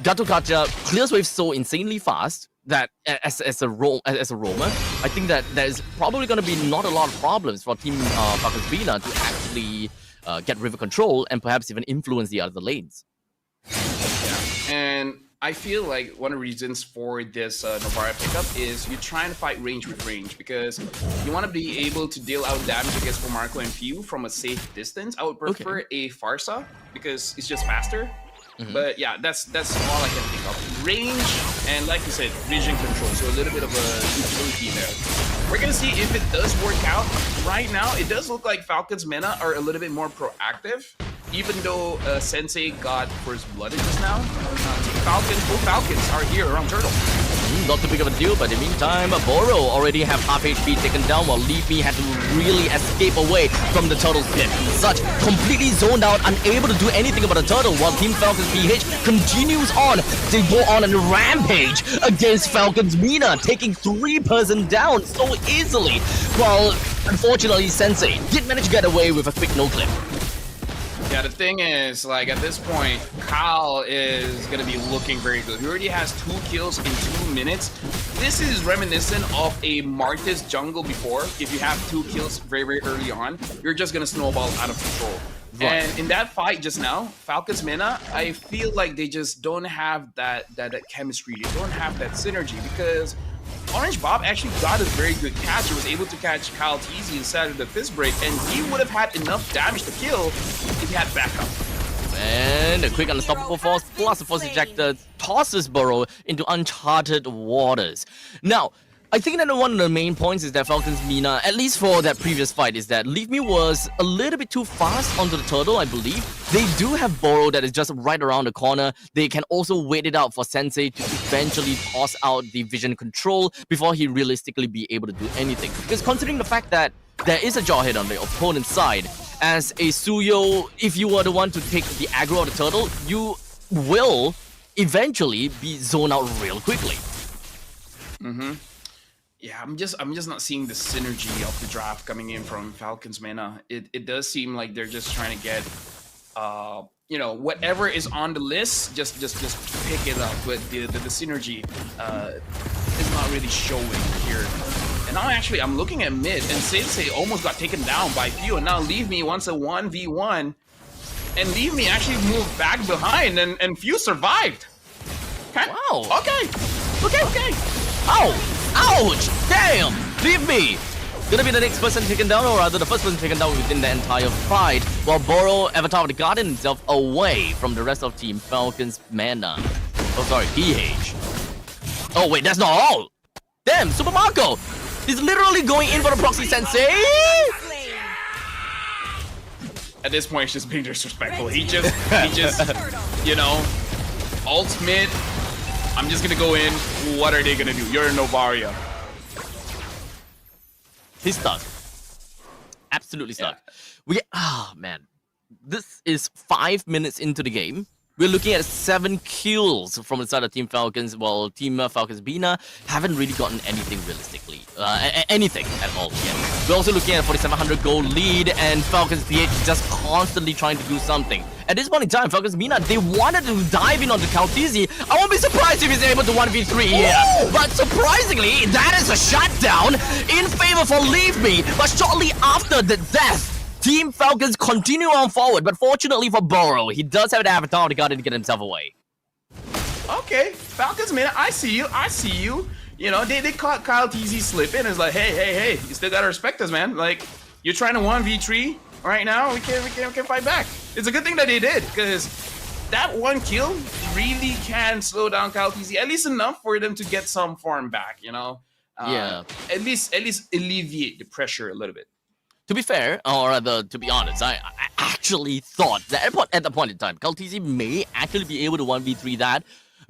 Gato Gacha clears waves so insanely fast that as a roamer, I think that there's probably going to be not a lot of problems for Team Falcons Mina to actually get river control and perhaps even influence the other lanes. Yeah, and I feel like one of the reasons for this Novaria pickup is you're trying to fight range with range, because you want to be able to deal out damage against Marco and Few from a safe distance. I would prefer a Farsa because it's just faster. But yeah, that's all I can think of. Range and, like you said, vision control. So a little bit of a utility there. We're gonna see if it does work out. Right now, it does look like Falcon's Mina are a little bit more proactive. Even though Sensei got first blooded just now, both Falcons are here around Turtle. Not too big of a deal, but in the meantime, Boro already have half HP taken down, while Leave Me had to really escape away from the Turtle's pit. Such completely zoned out, unable to do anything about the Turtle, while Team Falcons PH continues on. They go on a rampage against Falcons Mina, taking 3-person down so easily, while unfortunately Sensei did manage to get away with a quick no-clip. Yeah, the thing is, like, at this point, Kyle is going to be looking very good. He already has 2 kills in 2 minutes. This is reminiscent of a Martis jungle before. If you have 2 kills very, very early on, you're just going to snowball out of control. Right. And in that fight just now, Falcons Mena, I feel like they just don't have that chemistry. They don't have that synergy because Orange Bob actually got a very good catch. He was able to catch Kyle Teasy inside of the fist break, and he would have had enough damage to kill if he had backup. And a quick unstoppable force plus a force ejector tosses Burrow into uncharted waters. Now, I think that one of the main points is that Falcons Mina, at least for that previous fight, is that Leave Me was a little bit too fast onto the turtle, I believe. They do have Burrow that is just right around the corner. They can also wait it out for Sensei to eventually toss out the vision control before he realistically be able to do anything. Because considering the fact that there is a jawhead on the opponent's side, as a Suyo, if you were the one to take the aggro of the turtle, you will eventually be zoned out real quickly. Yeah, I'm just not seeing the synergy of the draft coming in from Falcons Mena. It does seem like they're just trying to get you know, whatever is on the list, just pick it up. But the synergy is not really showing here. And now actually I'm looking at mid, and Sensei almost got taken down by Few, and now Leave Me wants a 1v1, and Leave Me actually moved back behind, and Few survived. Okay. Wow. Okay. Ow! Ouch! Damn! Leave Me! Gonna be the next person taken down, or rather the first person taken down within the entire fight, while Boro Avatar of the Garden himself away from the rest of Team Falcons Mana. Oh, sorry, PH. Oh, wait, that's not all! Damn, Super Marco! He's literally going in for the proxy Sensei! At this point, he's just being disrespectful. He just, you know, ult mid. I'm just gonna go in. What are they gonna do? You're a Novaria. He's stuck. Absolutely stuck. Man. This is 5 minutes into the game. We're looking at 7 kills from the side of Team Falcons, while Team Falcons Bina haven't really gotten anything realistically. Anything at all yet. We're also looking at a 4,700 gold lead, and Falcons PH is just constantly trying to do something. At this point in time, Falcons Bina, they wanted to dive in onto Kaltizi. I won't be surprised if he's able to 1v3 here. But surprisingly, that is a shutdown in favor for Leave Me. But shortly after the death, Team Falcons continue on forward, but fortunately for Burrow, he does have an avatar to get himself away. Okay, Falcons, man, I see you. You know, they caught Kyle TZ slipping. It's like, hey, you still gotta respect us, man. Like, you're trying to 1v3 right now. We can't fight back. It's a good thing that they did, because that 1 kill really can slow down Kyle TZ, at least enough for them to get some form back. You know, yeah. At least alleviate the pressure a little bit. To be fair, or rather, to be honest, I actually thought that at the point in time, Kaltizi may actually be able to 1v3 that,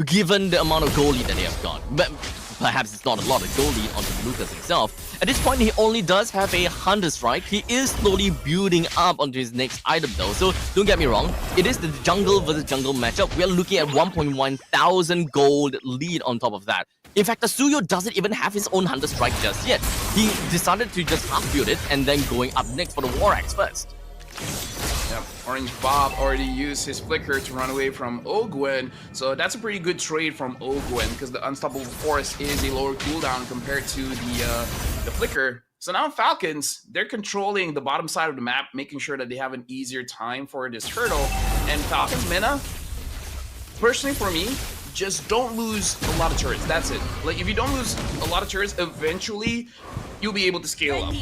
given the amount of goal lead that they have got. But perhaps it's not a lot of goal lead onto Lucas himself. At this point, he only does have a Hunter Strike. He is slowly building up onto his next item though, so don't get me wrong. It is the jungle versus jungle matchup. We are looking at 1.1 thousand gold lead on top of that. In fact, the Suyo doesn't even have his own Hunter Strike just yet. He decided to just half-build it and then going up next for the War Axe first. Yep, Orange Bob already used his Flicker to run away from Ogwen, so that's a pretty good trade from Ogwen because the Unstoppable Force is a lower cooldown compared to the Flicker. So now Falcons, they're controlling the bottom side of the map, making sure that they have an easier time for this hurdle. And Falcons Mena, personally for me, just don't lose a lot of turrets. That's it. Like, if you don't lose a lot of turrets, eventually you'll be able to scale up.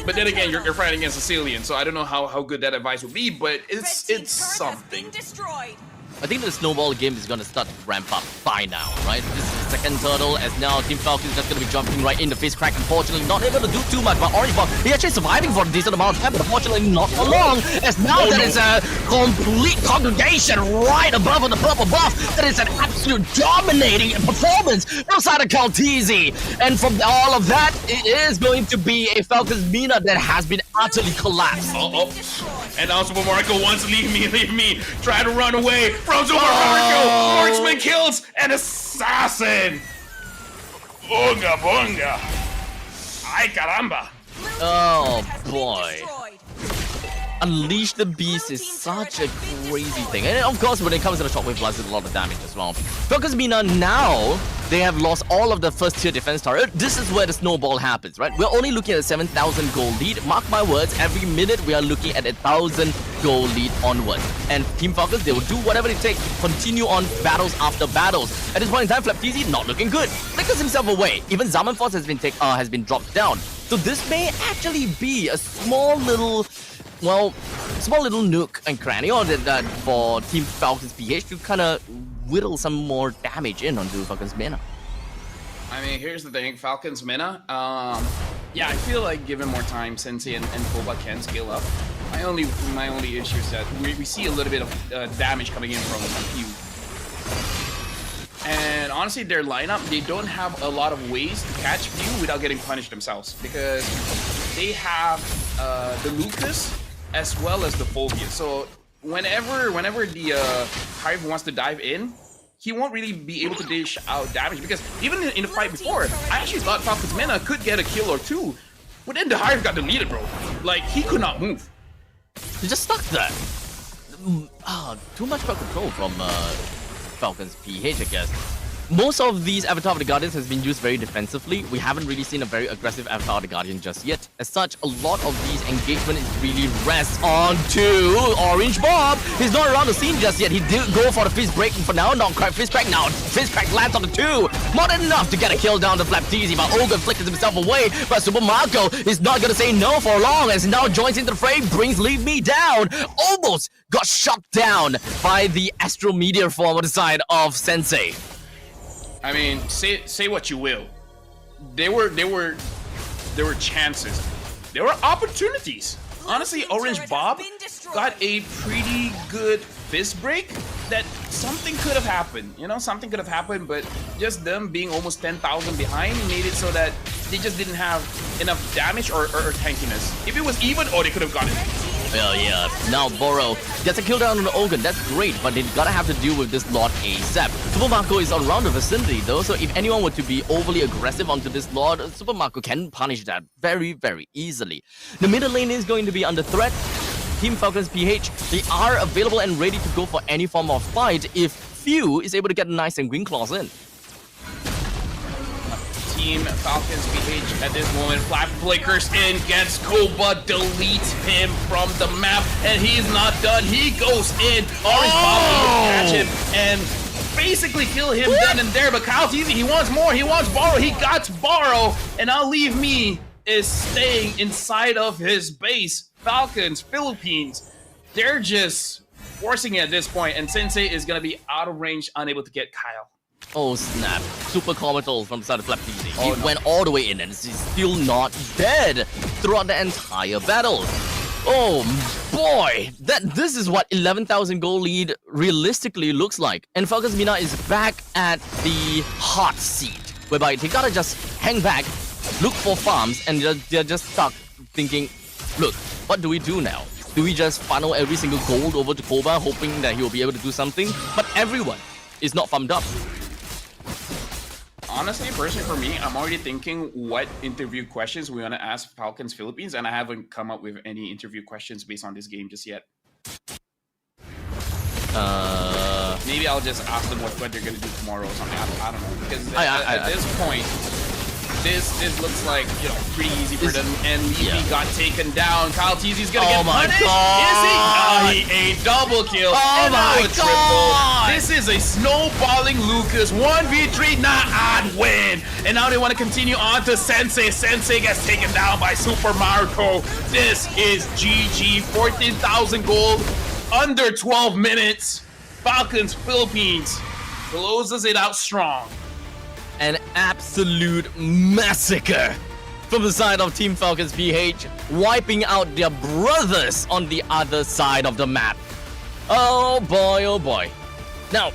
But then again, you're fighting against a Cillian, so I don't know how good that advice would be, but it's something. I think the snowball game is gonna start to ramp up by now, right? This is the second turtle, as now Team Falcon is just gonna be jumping right in the face crack. Unfortunately, not able to do too much, but Orange Bob, he actually surviving for a decent amount of time, but unfortunately not for long, as now there is a complete congregation right above on the purple buff. That is an absolute dominating performance outside of Kaltizi. And from all of that, it is going to be a Falcons Mina that has been utterly collapsed. And now Super Marco wants to leave me. Try to run away from Super Marco. Marksman kills an assassin. Bunga bunga. Ay caramba. Oh boy. Unleash the Beast is such a crazy thing. And of course, when it comes to the Shockwave Blast, it's a lot of damage as well. Falcons Mina now, they have lost all of the first tier defense turret. This is where the snowball happens, right? We're only looking at a 7,000 gold lead. Mark my words, every minute we are looking at 1,000 gold lead onwards. And Team Falcons, they will do whatever it takes to continue on battles after battles. At this point in time, Flapteezy not looking good. Flickers himself away. Even Zaman Force has been dropped down. So this may actually be a small little nook and cranny or that for Team Falcons PH to kind of whittle some more damage in onto Falcons Mina. I mean, here's the thing, Falcons Mina. Yeah, I feel like given more time, Sensei and Koba can scale up. My only issue is that we see a little bit of damage coming in from Pew. And honestly, their lineup, they don't have a lot of ways to catch Pew without getting punished themselves, because they have the Lucas as well as the Phobia. So whenever the Hive wants to dive in, he won't really be able to dish out damage, because even in the fight before, I actually thought Falcons Mina could get a kill or two, but then the Hive got deleted, bro. Like, he could not move. He just stuck there. Too much crowd control from Falcons PH, I guess. Most of these Avatar of the Guardians has been used very defensively. We haven't really seen a very aggressive Avatar of the Guardian just yet. As such, a lot of these engagement is really rests on to Orange Bob. He's not around the scene just yet. He did go for the fist break for now. Not quite fist crack now. Fist crack lands on the 2. More than enough to get a kill down to Flapteezy, but Ogre flickers himself away. But Super Marco is not going to say no for long as he now joins into the fray. Brings Leave Me Down. Almost got shot down by the Astral Meteor form on the side of Sensei. I mean, say what you will. There were chances. There were opportunities. Honestly, Orange Bob got a pretty good fist break that something could have happened. You know, something could have happened, but just them being almost 10,000 behind made it so that they just didn't have enough damage or tankiness. If it was even, they could have gotten it. Well, yeah. Now Boro gets a kill down on the Ogun. That's great, but they gotta have to deal with this Lord ASAP. Super Marco is around the vicinity though, so if anyone were to be overly aggressive onto this Lord, Super Marco can punish that very, very easily. The middle lane is going to be under threat. Team Falcons PH, they are available and ready to go for any form of fight if Few is able to get a nice and green claws in. Team Falcons PH at this moment. Flap flickers in, gets Koba, deletes him from the map, and he's not done. He goes in. Orange Bob will catch him and basically kill him then and there. But Kyle's easy. He wants more. He wants Borrow. He got Borrow, and I'll Leave Me is staying inside of his base. Falcons, Philippines, they're just forcing it at this point, and Sensei is gonna be out of range, unable to get Kyle. Oh snap, super comatose from the side of Flapteezy. He went all the way in and he's still not dead throughout the entire battle. Oh boy, this is what 11,000 gold lead realistically looks like. And Falcons Mina is back at the hot seat, whereby they gotta just hang back, look for farms, and they're just stuck thinking, look, what do we do now? Do we just funnel every single gold over to Koba, hoping that he will be able to do something? But everyone is not farmed up. Honestly, personally for me, I'm already thinking what interview questions we want to ask Falcons Philippines, and I haven't come up with any interview questions based on this game just yet. Maybe I'll just ask them what they're gonna do tomorrow or something. I don't know, because at this point, this looks like, you know, pretty easy for them. And Levy got taken down. Kyle Teasy's gonna get punished. God. Is he? He ate double kill. Oh my God. This is a snowballing Lucas 1v3 not win. And now they want to continue on to Sensei. Sensei gets taken down by Super Marco. This is GG. 14,000 gold under 12 minutes. Falcons Philippines closes it out strong. An absolute massacre from the side of Team Falcons PH, wiping out their brothers on the other side of the map. Oh boy, oh boy. Now,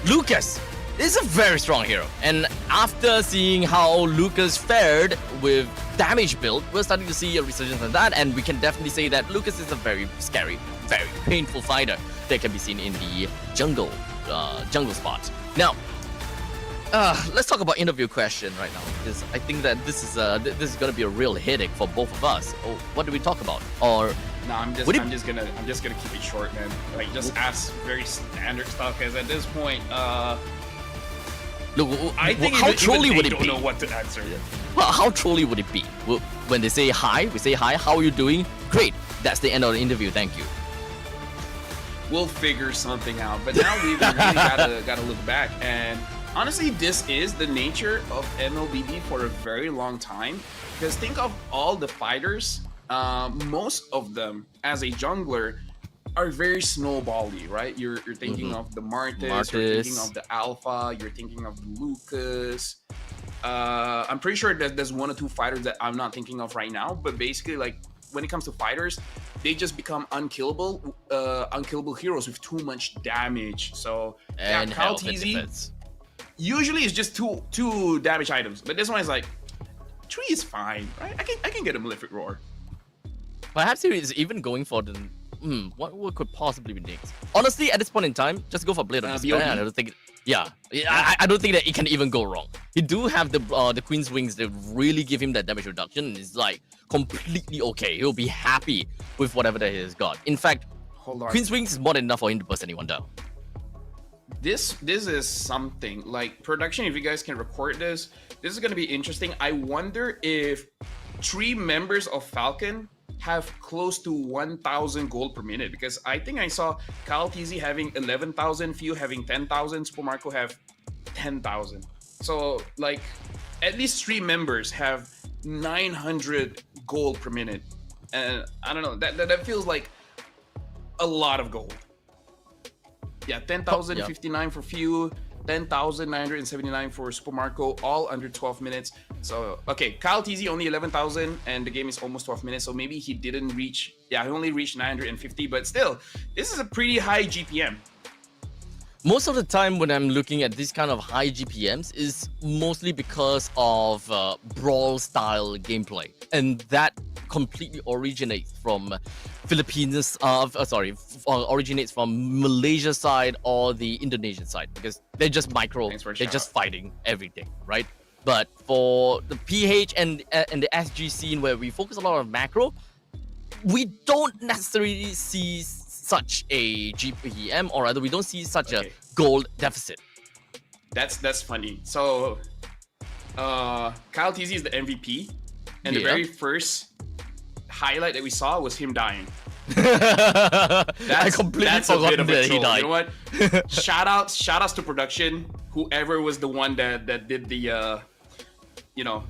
Lucas is a very strong hero, and after seeing how Lucas fared with damage build, we're starting to see a resurgence of that, and we can definitely say that Lucas is a very scary, very painful fighter that can be seen in the jungle spot. Now, Let's talk about interview question right now, because I think that this is gonna be a real headache for both of us. Oh, what do we talk about? Or no, I'm just gonna keep it short, man. Like just ask very standard stuff, because at this point, look, I think how even trolly they would it don't be? know what to answer. Well, how trolly would it be? Well, when they say hi, we say hi. How are you doing? Great. That's the end of the interview. Thank you. We'll figure something out. But now we really gotta look back, and honestly, this is the nature of MLBB for a very long time. Because think of all the fighters, most of them as a jungler are very snowbally, right? You're thinking of the Martis, you're thinking of the Alpha, you're thinking of the Lucas. I'm pretty sure that there's one or two fighters that I'm not thinking of right now, but basically, like, when it comes to fighters, they just become unkillable heroes with too much damage. So and Kyle TZ usually it's just two damage items, but this one is like 3 is fine, right? I can get a Malefic Roar. Perhaps he is even going for the what could possibly be next? Honestly, at this point in time, just go for Blade of Despair. I don't think. I don't think that it can even go wrong. He do have the Queen's Wings that really give him that damage reduction. It's like completely okay. He'll be happy with whatever that he has got. In fact, Queen's Wings is more than enough for him to burst anyone down. This is something like production. If you guys can record this is going to be interesting. I wonder if 3 members of Falcon have close to 1,000 gold per minute, because I think I saw Kyle TZ having 11,000, Few having 10,000, Super Marco have 10,000. So like at least 3 members have 900 gold per minute, and I don't know, that feels like a lot of gold. Yeah, 10,059 for Few, 10,979 for Super Marco, all under 12 minutes. So, okay, Kyle TZ only 11,000, and the game is almost 12 minutes, so maybe he didn't reach, he only reached 950, but still, this is a pretty high GPM. Most of the time when I'm looking at this kind of high GPMs is mostly because of brawl-style gameplay, and that completely originates from originates from Malaysia side or the Indonesian side, because they're just they're just fighting everything, right? But for the PH and the SG scene where we focus a lot on macro, we don't necessarily see such a GPM, or rather we don't see such a gold deficit. That's funny. So Kyle TZ is the MVP, and the very first highlight that we saw was him dying. I completely forgot that he died. You know what? Shoutouts to production. Whoever was the one that did the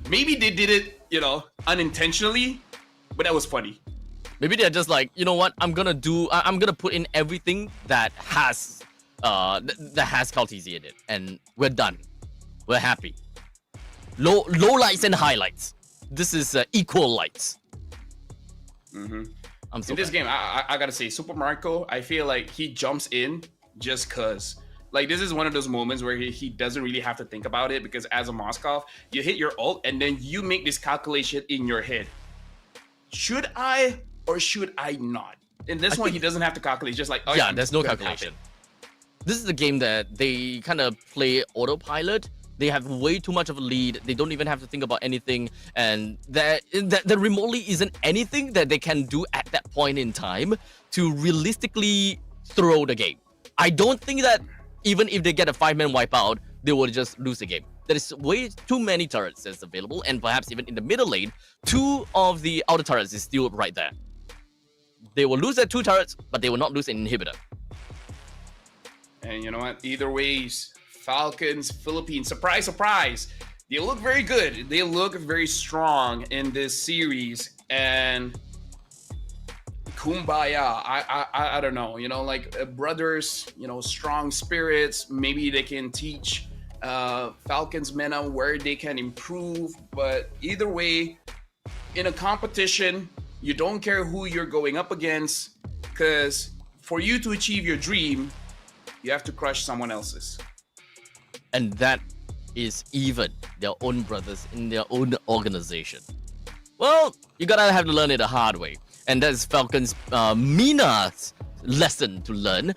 maybe they did it, unintentionally, but that was funny. Maybe they're just like, you know what? I'm gonna put in everything that has Kyle TZ in it, and we're done. We're happy. Low lights and highlights. This is equal lights. In this game, I gotta say, Super Marco, I feel like he jumps in just cause. Like, this is one of those moments where he doesn't really have to think about it, because as a Moskov, you hit your ult and then you make this calculation in your head. Should I or should I not? In this one, he doesn't have to calculate. It's just like, there's no calculation. This is a game that they kind of play autopilot. They have way too much of a lead. They don't even have to think about anything, and there remotely isn't anything that they can do at that point in time to realistically throw the game. I don't think that even if they get a 5-man wipeout, they will just lose the game. There is way too many turrets that's available, and perhaps even in the middle lane, 2 of the outer turrets is still right there. They will lose their 2 turrets, but they will not lose an inhibitor. And you know what? Either ways, Falcons, Philippines, surprise, surprise. They look very good. They look very strong in this series. And kumbaya, I don't know. Like brothers, strong spirits. Maybe they can teach Falcons Mena where they can improve. But either way, in a competition, you don't care who you're going up against, because for you to achieve your dream, you have to crush someone else's. And that is even their own brothers in their own organization. Well, you gotta have to learn it the hard way. And that's Falcons Mina's lesson to learn.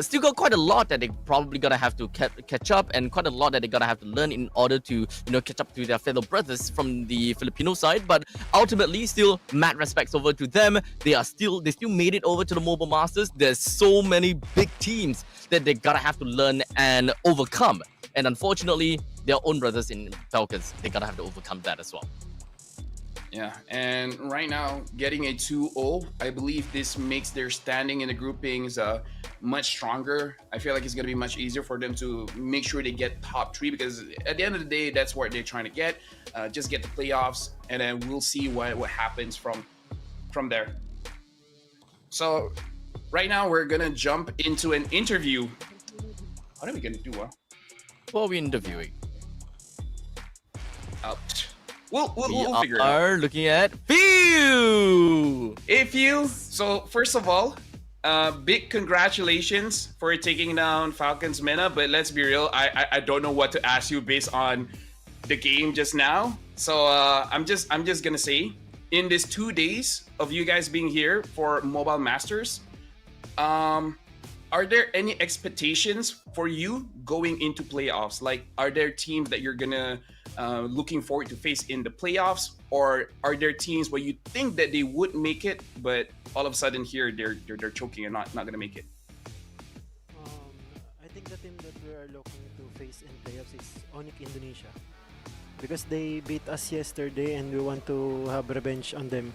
Still got quite a lot that they probably gonna have to catch up, and quite a lot that they gonna have to learn in order to catch up to their fellow brothers from the Filipino side. But ultimately, still mad respects over to them. They still made it over to the Mobile Masters. There's so many big teams that they gotta have to learn and overcome. And unfortunately, their own brothers in Falcons, they gotta have to overcome that as well. Yeah, and right now, getting a 2-0, I believe this makes their standing in the groupings much stronger. I feel like it's going to be much easier for them to make sure they get top 3, because at the end of the day, that's what they're trying to get. Just get the playoffs, and then we'll see what happens from there. So right now, we're going to jump into an interview. What are we going to do? What are we interviewing? We'll figure it out. We are looking at Few! Hey, Few. So, first of all, big congratulations for taking down Falcons Mena, but let's be real, I don't know what to ask you based on the game just now. So, I'm just gonna say, in these 2 days of you guys being here for Mobile Masters, are there any expectations for you going into playoffs? Like, are there teams that you're gonna looking forward to face in the playoffs, or are there teams where you think that they would make it, but all of a sudden here they're choking and not gonna make it? I think the team that we are looking to face in playoffs is Onyx Indonesia, because they beat us yesterday and we want to have revenge on them.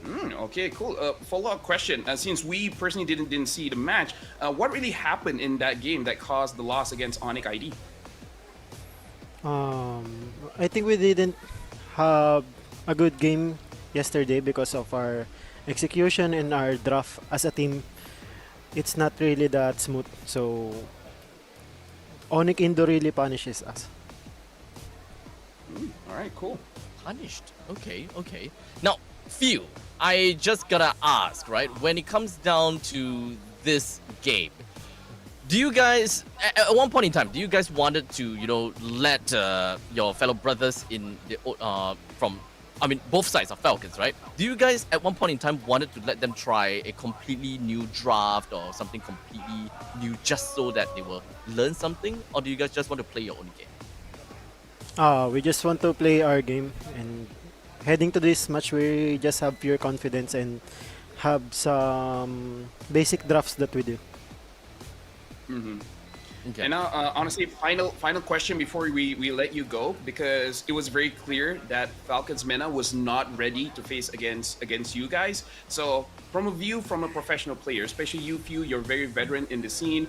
Okay, cool. Follow-up question. Since we personally didn't see the match, what really happened in that game that caused the loss against Onyx ID? I think we didn't have a good game yesterday because of our execution and our draft as a team. It's not really that smooth, so Onyx Indo really punishes us. All right, cool. Punished. Okay. Now, Few, I just gotta ask, right? When it comes down to this game, do you guys, at one point in time, do you guys wanted to, let your fellow brothers in the both sides of Falcons, right? Do you guys at one point in time wanted to let them try a completely new draft or something completely new just so that they will learn something, or do you guys just want to play your own game? We just want to play our game, and heading to this match, we just have pure confidence and have some basic drafts that we do. Okay. And now, honestly, final question before we let you go, because it was very clear that Falcons Mena was not ready to face against you guys. So, from a professional player, especially you, Few, you're very veteran in the scene.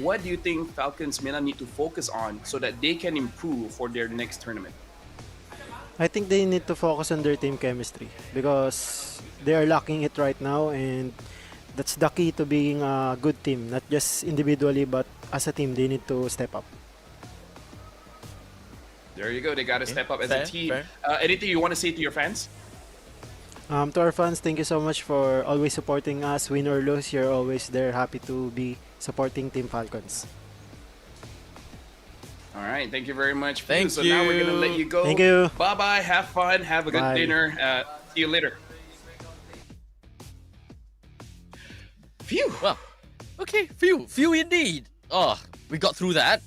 What do you think Falcons Mena need to focus on so that they can improve for their next tournament? I think they need to focus on their team chemistry, because they are lacking it right now, and that's the key to being a good team, not just individually, but as a team, they need to step up. There you go. They got to step up as a team. Anything you want to say to your fans? To our fans, thank you so much for always supporting us. Win or lose, you're always there. Happy to be supporting Team Falcons. All right. Thank you very much. Thank So you. now we're going to let you go. Thank you. Bye-bye. Have fun. Have a good Bye. dinner. See you later. Phew. Well, okay, Few indeed. Oh, we got through that.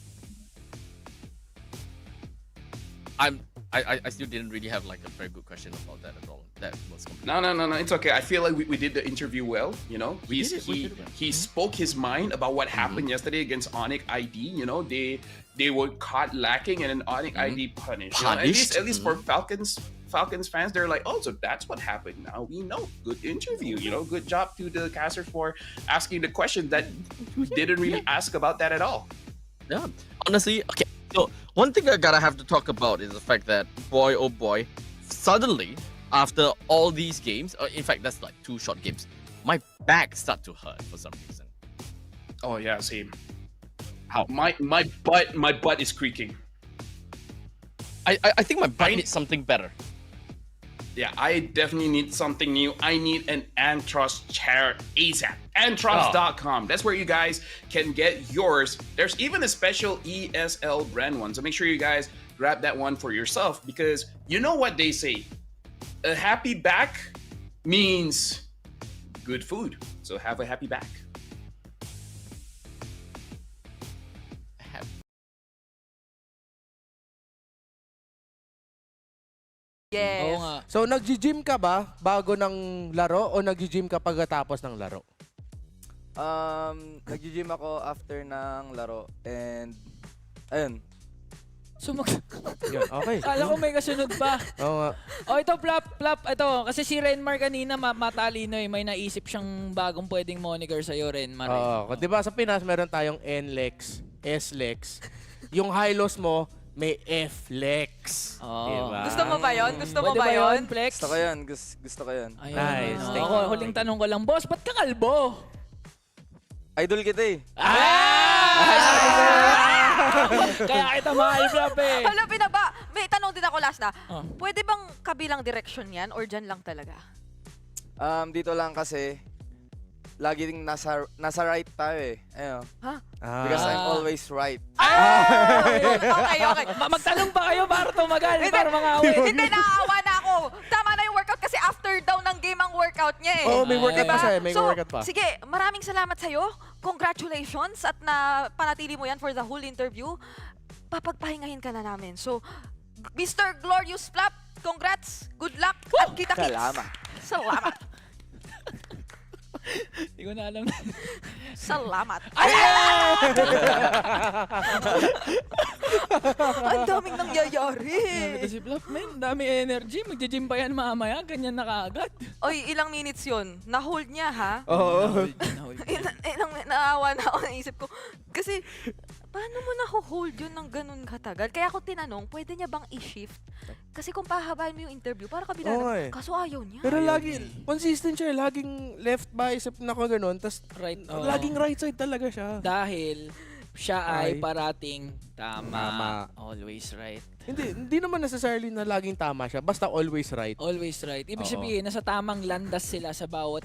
I still didn't really have like a very good question about that at all. That was completely... No. It's okay. I feel like we did the interview well. We did it well. He spoke his mind about what happened yesterday against Onyx ID. They were caught lacking, and then Onyx ID punished. At least for Falcons fans, they're like, oh, so that's what happened. Now we know. Good interview. Good job to the caster for asking the question that didn't really ask about that at all. Yeah, honestly, okay. So one thing I gotta have to talk about is the fact that, boy, oh boy, suddenly after all these games, in fact, that's like 2 short games, my back started to hurt for some reason. Oh yeah, same. How? My butt is creaking. I think my butt needs something better. Yeah, I definitely need something new. I need an Antros chair ASAP. Antros.com. That's where you guys can get yours. There's even a special ESL brand one. So make sure you guys grab that one for yourself, because you know what they say. A happy back means good food. So have a happy back. Yes. Oo nga. So, nag-gym ka ba bago ng laro o nag-gym ka pagkatapos ng laro? Nag-gym ako after ng laro and ayun. Yun, okay. Kala ko may kasunod pa. Oo nga. Oh, ito, Plap. Ito, kasi si Renmar kanina matalino eh. May naisip siyang bagong pwedeng moniker sa'yo, Renmar. Oo. Di ba sa Pinas, meron tayong N-Lex, S-Lex. Yung high-lows mo, may F-Lex. Diba? Gusto mo ba yun? Gusto mo Pwede ba yun? Flex? Gusto ko yun. Gusto ko yun. Ayun. Nice. Thank Ako, you. huling tanong ko lang, boss, ba't ka kalbo? Idol kita eh. Kaya kita mahal, Plap eh. Hala, pinaba. May tanong din ako last na. Pwede bang kabilang direction yan or dyan lang talaga? Dito lang kasi laging nasa right tayo eh. Ayun. Ha? Because I'm always right. Okay. Magtanong ba kayo para tumagal? Para mga Hindi, naawa na ako. Tama na yung workout kasi after daw ng game ang workout niya eh. Oo, may workout pa siya. May So, workout pa. sige, maraming salamat sa'yo. Congratulations at na panatili mo yan for the whole interview. Papagpahingahin ka na namin. So, Mr. Glorious Flap, congrats, good luck, at kita-kits. Salamat. Hindi ko na alam. Salamat. Ang daming nangyayari. Ito si Plap, man. Dami energy. Magja-gym pa yan mamaya. Ganyan na kaagad. Oy, ilang minutes yun? Na-hold niya, ha? Oo. Naawa na ako, naisip ko. Kasi, paano mo na-hold yun ng ganun katagal? Kaya ako tinanong, pwede niya bang i-shift? Kasi kung pahabain mo yung interview, para kabila Oo na. eh. Kaso ayaw niya. Pero lagi, consistent siya. Laging left bicep na ko ganun. Tapos laging right side talaga siya. Dahil siya ay Ay. parating tama. Always right. Hindi naman necessarily na laging tama siya. Basta always right. Always right. Ibig Oo. sabihin, nasa tamang landas sila sa bawat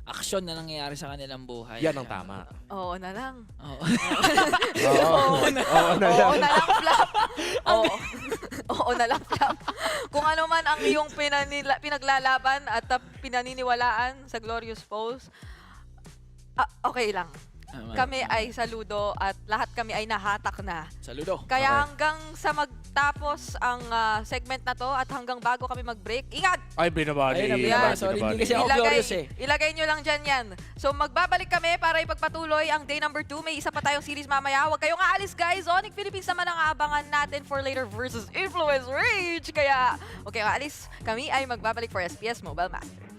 aksyon na nangyayari sa kanilang buhay. Yan ang tama. Oo na lang. Oo. Oo na lang, Flap. Oo na lang, Flap. Kung ano man ang iyong pinaglalaban at pinaniniwalaan sa Glorious Pose, okay lang. Kami ay saludo at lahat kami ay nahatak na. Saludo. Kaya hanggang sa magtapos ang segment na to at hanggang bago kami mag-break, ingat! Ay, binabali. Ayun na, binabali. Sorry, hindi kasi ako glorious eh. Ilagay nyo lang dyan yan. So magbabalik kami para ipagpatuloy ang day number 2. May isa pa tayong series mamaya. Huwag kayong aalis, guys. Onyx Philippines naman ang aabangan natin for later versus Influence Rage. Kaya, huwag kayong aalis. Kami ay magbabalik for SPS Mobile Masters.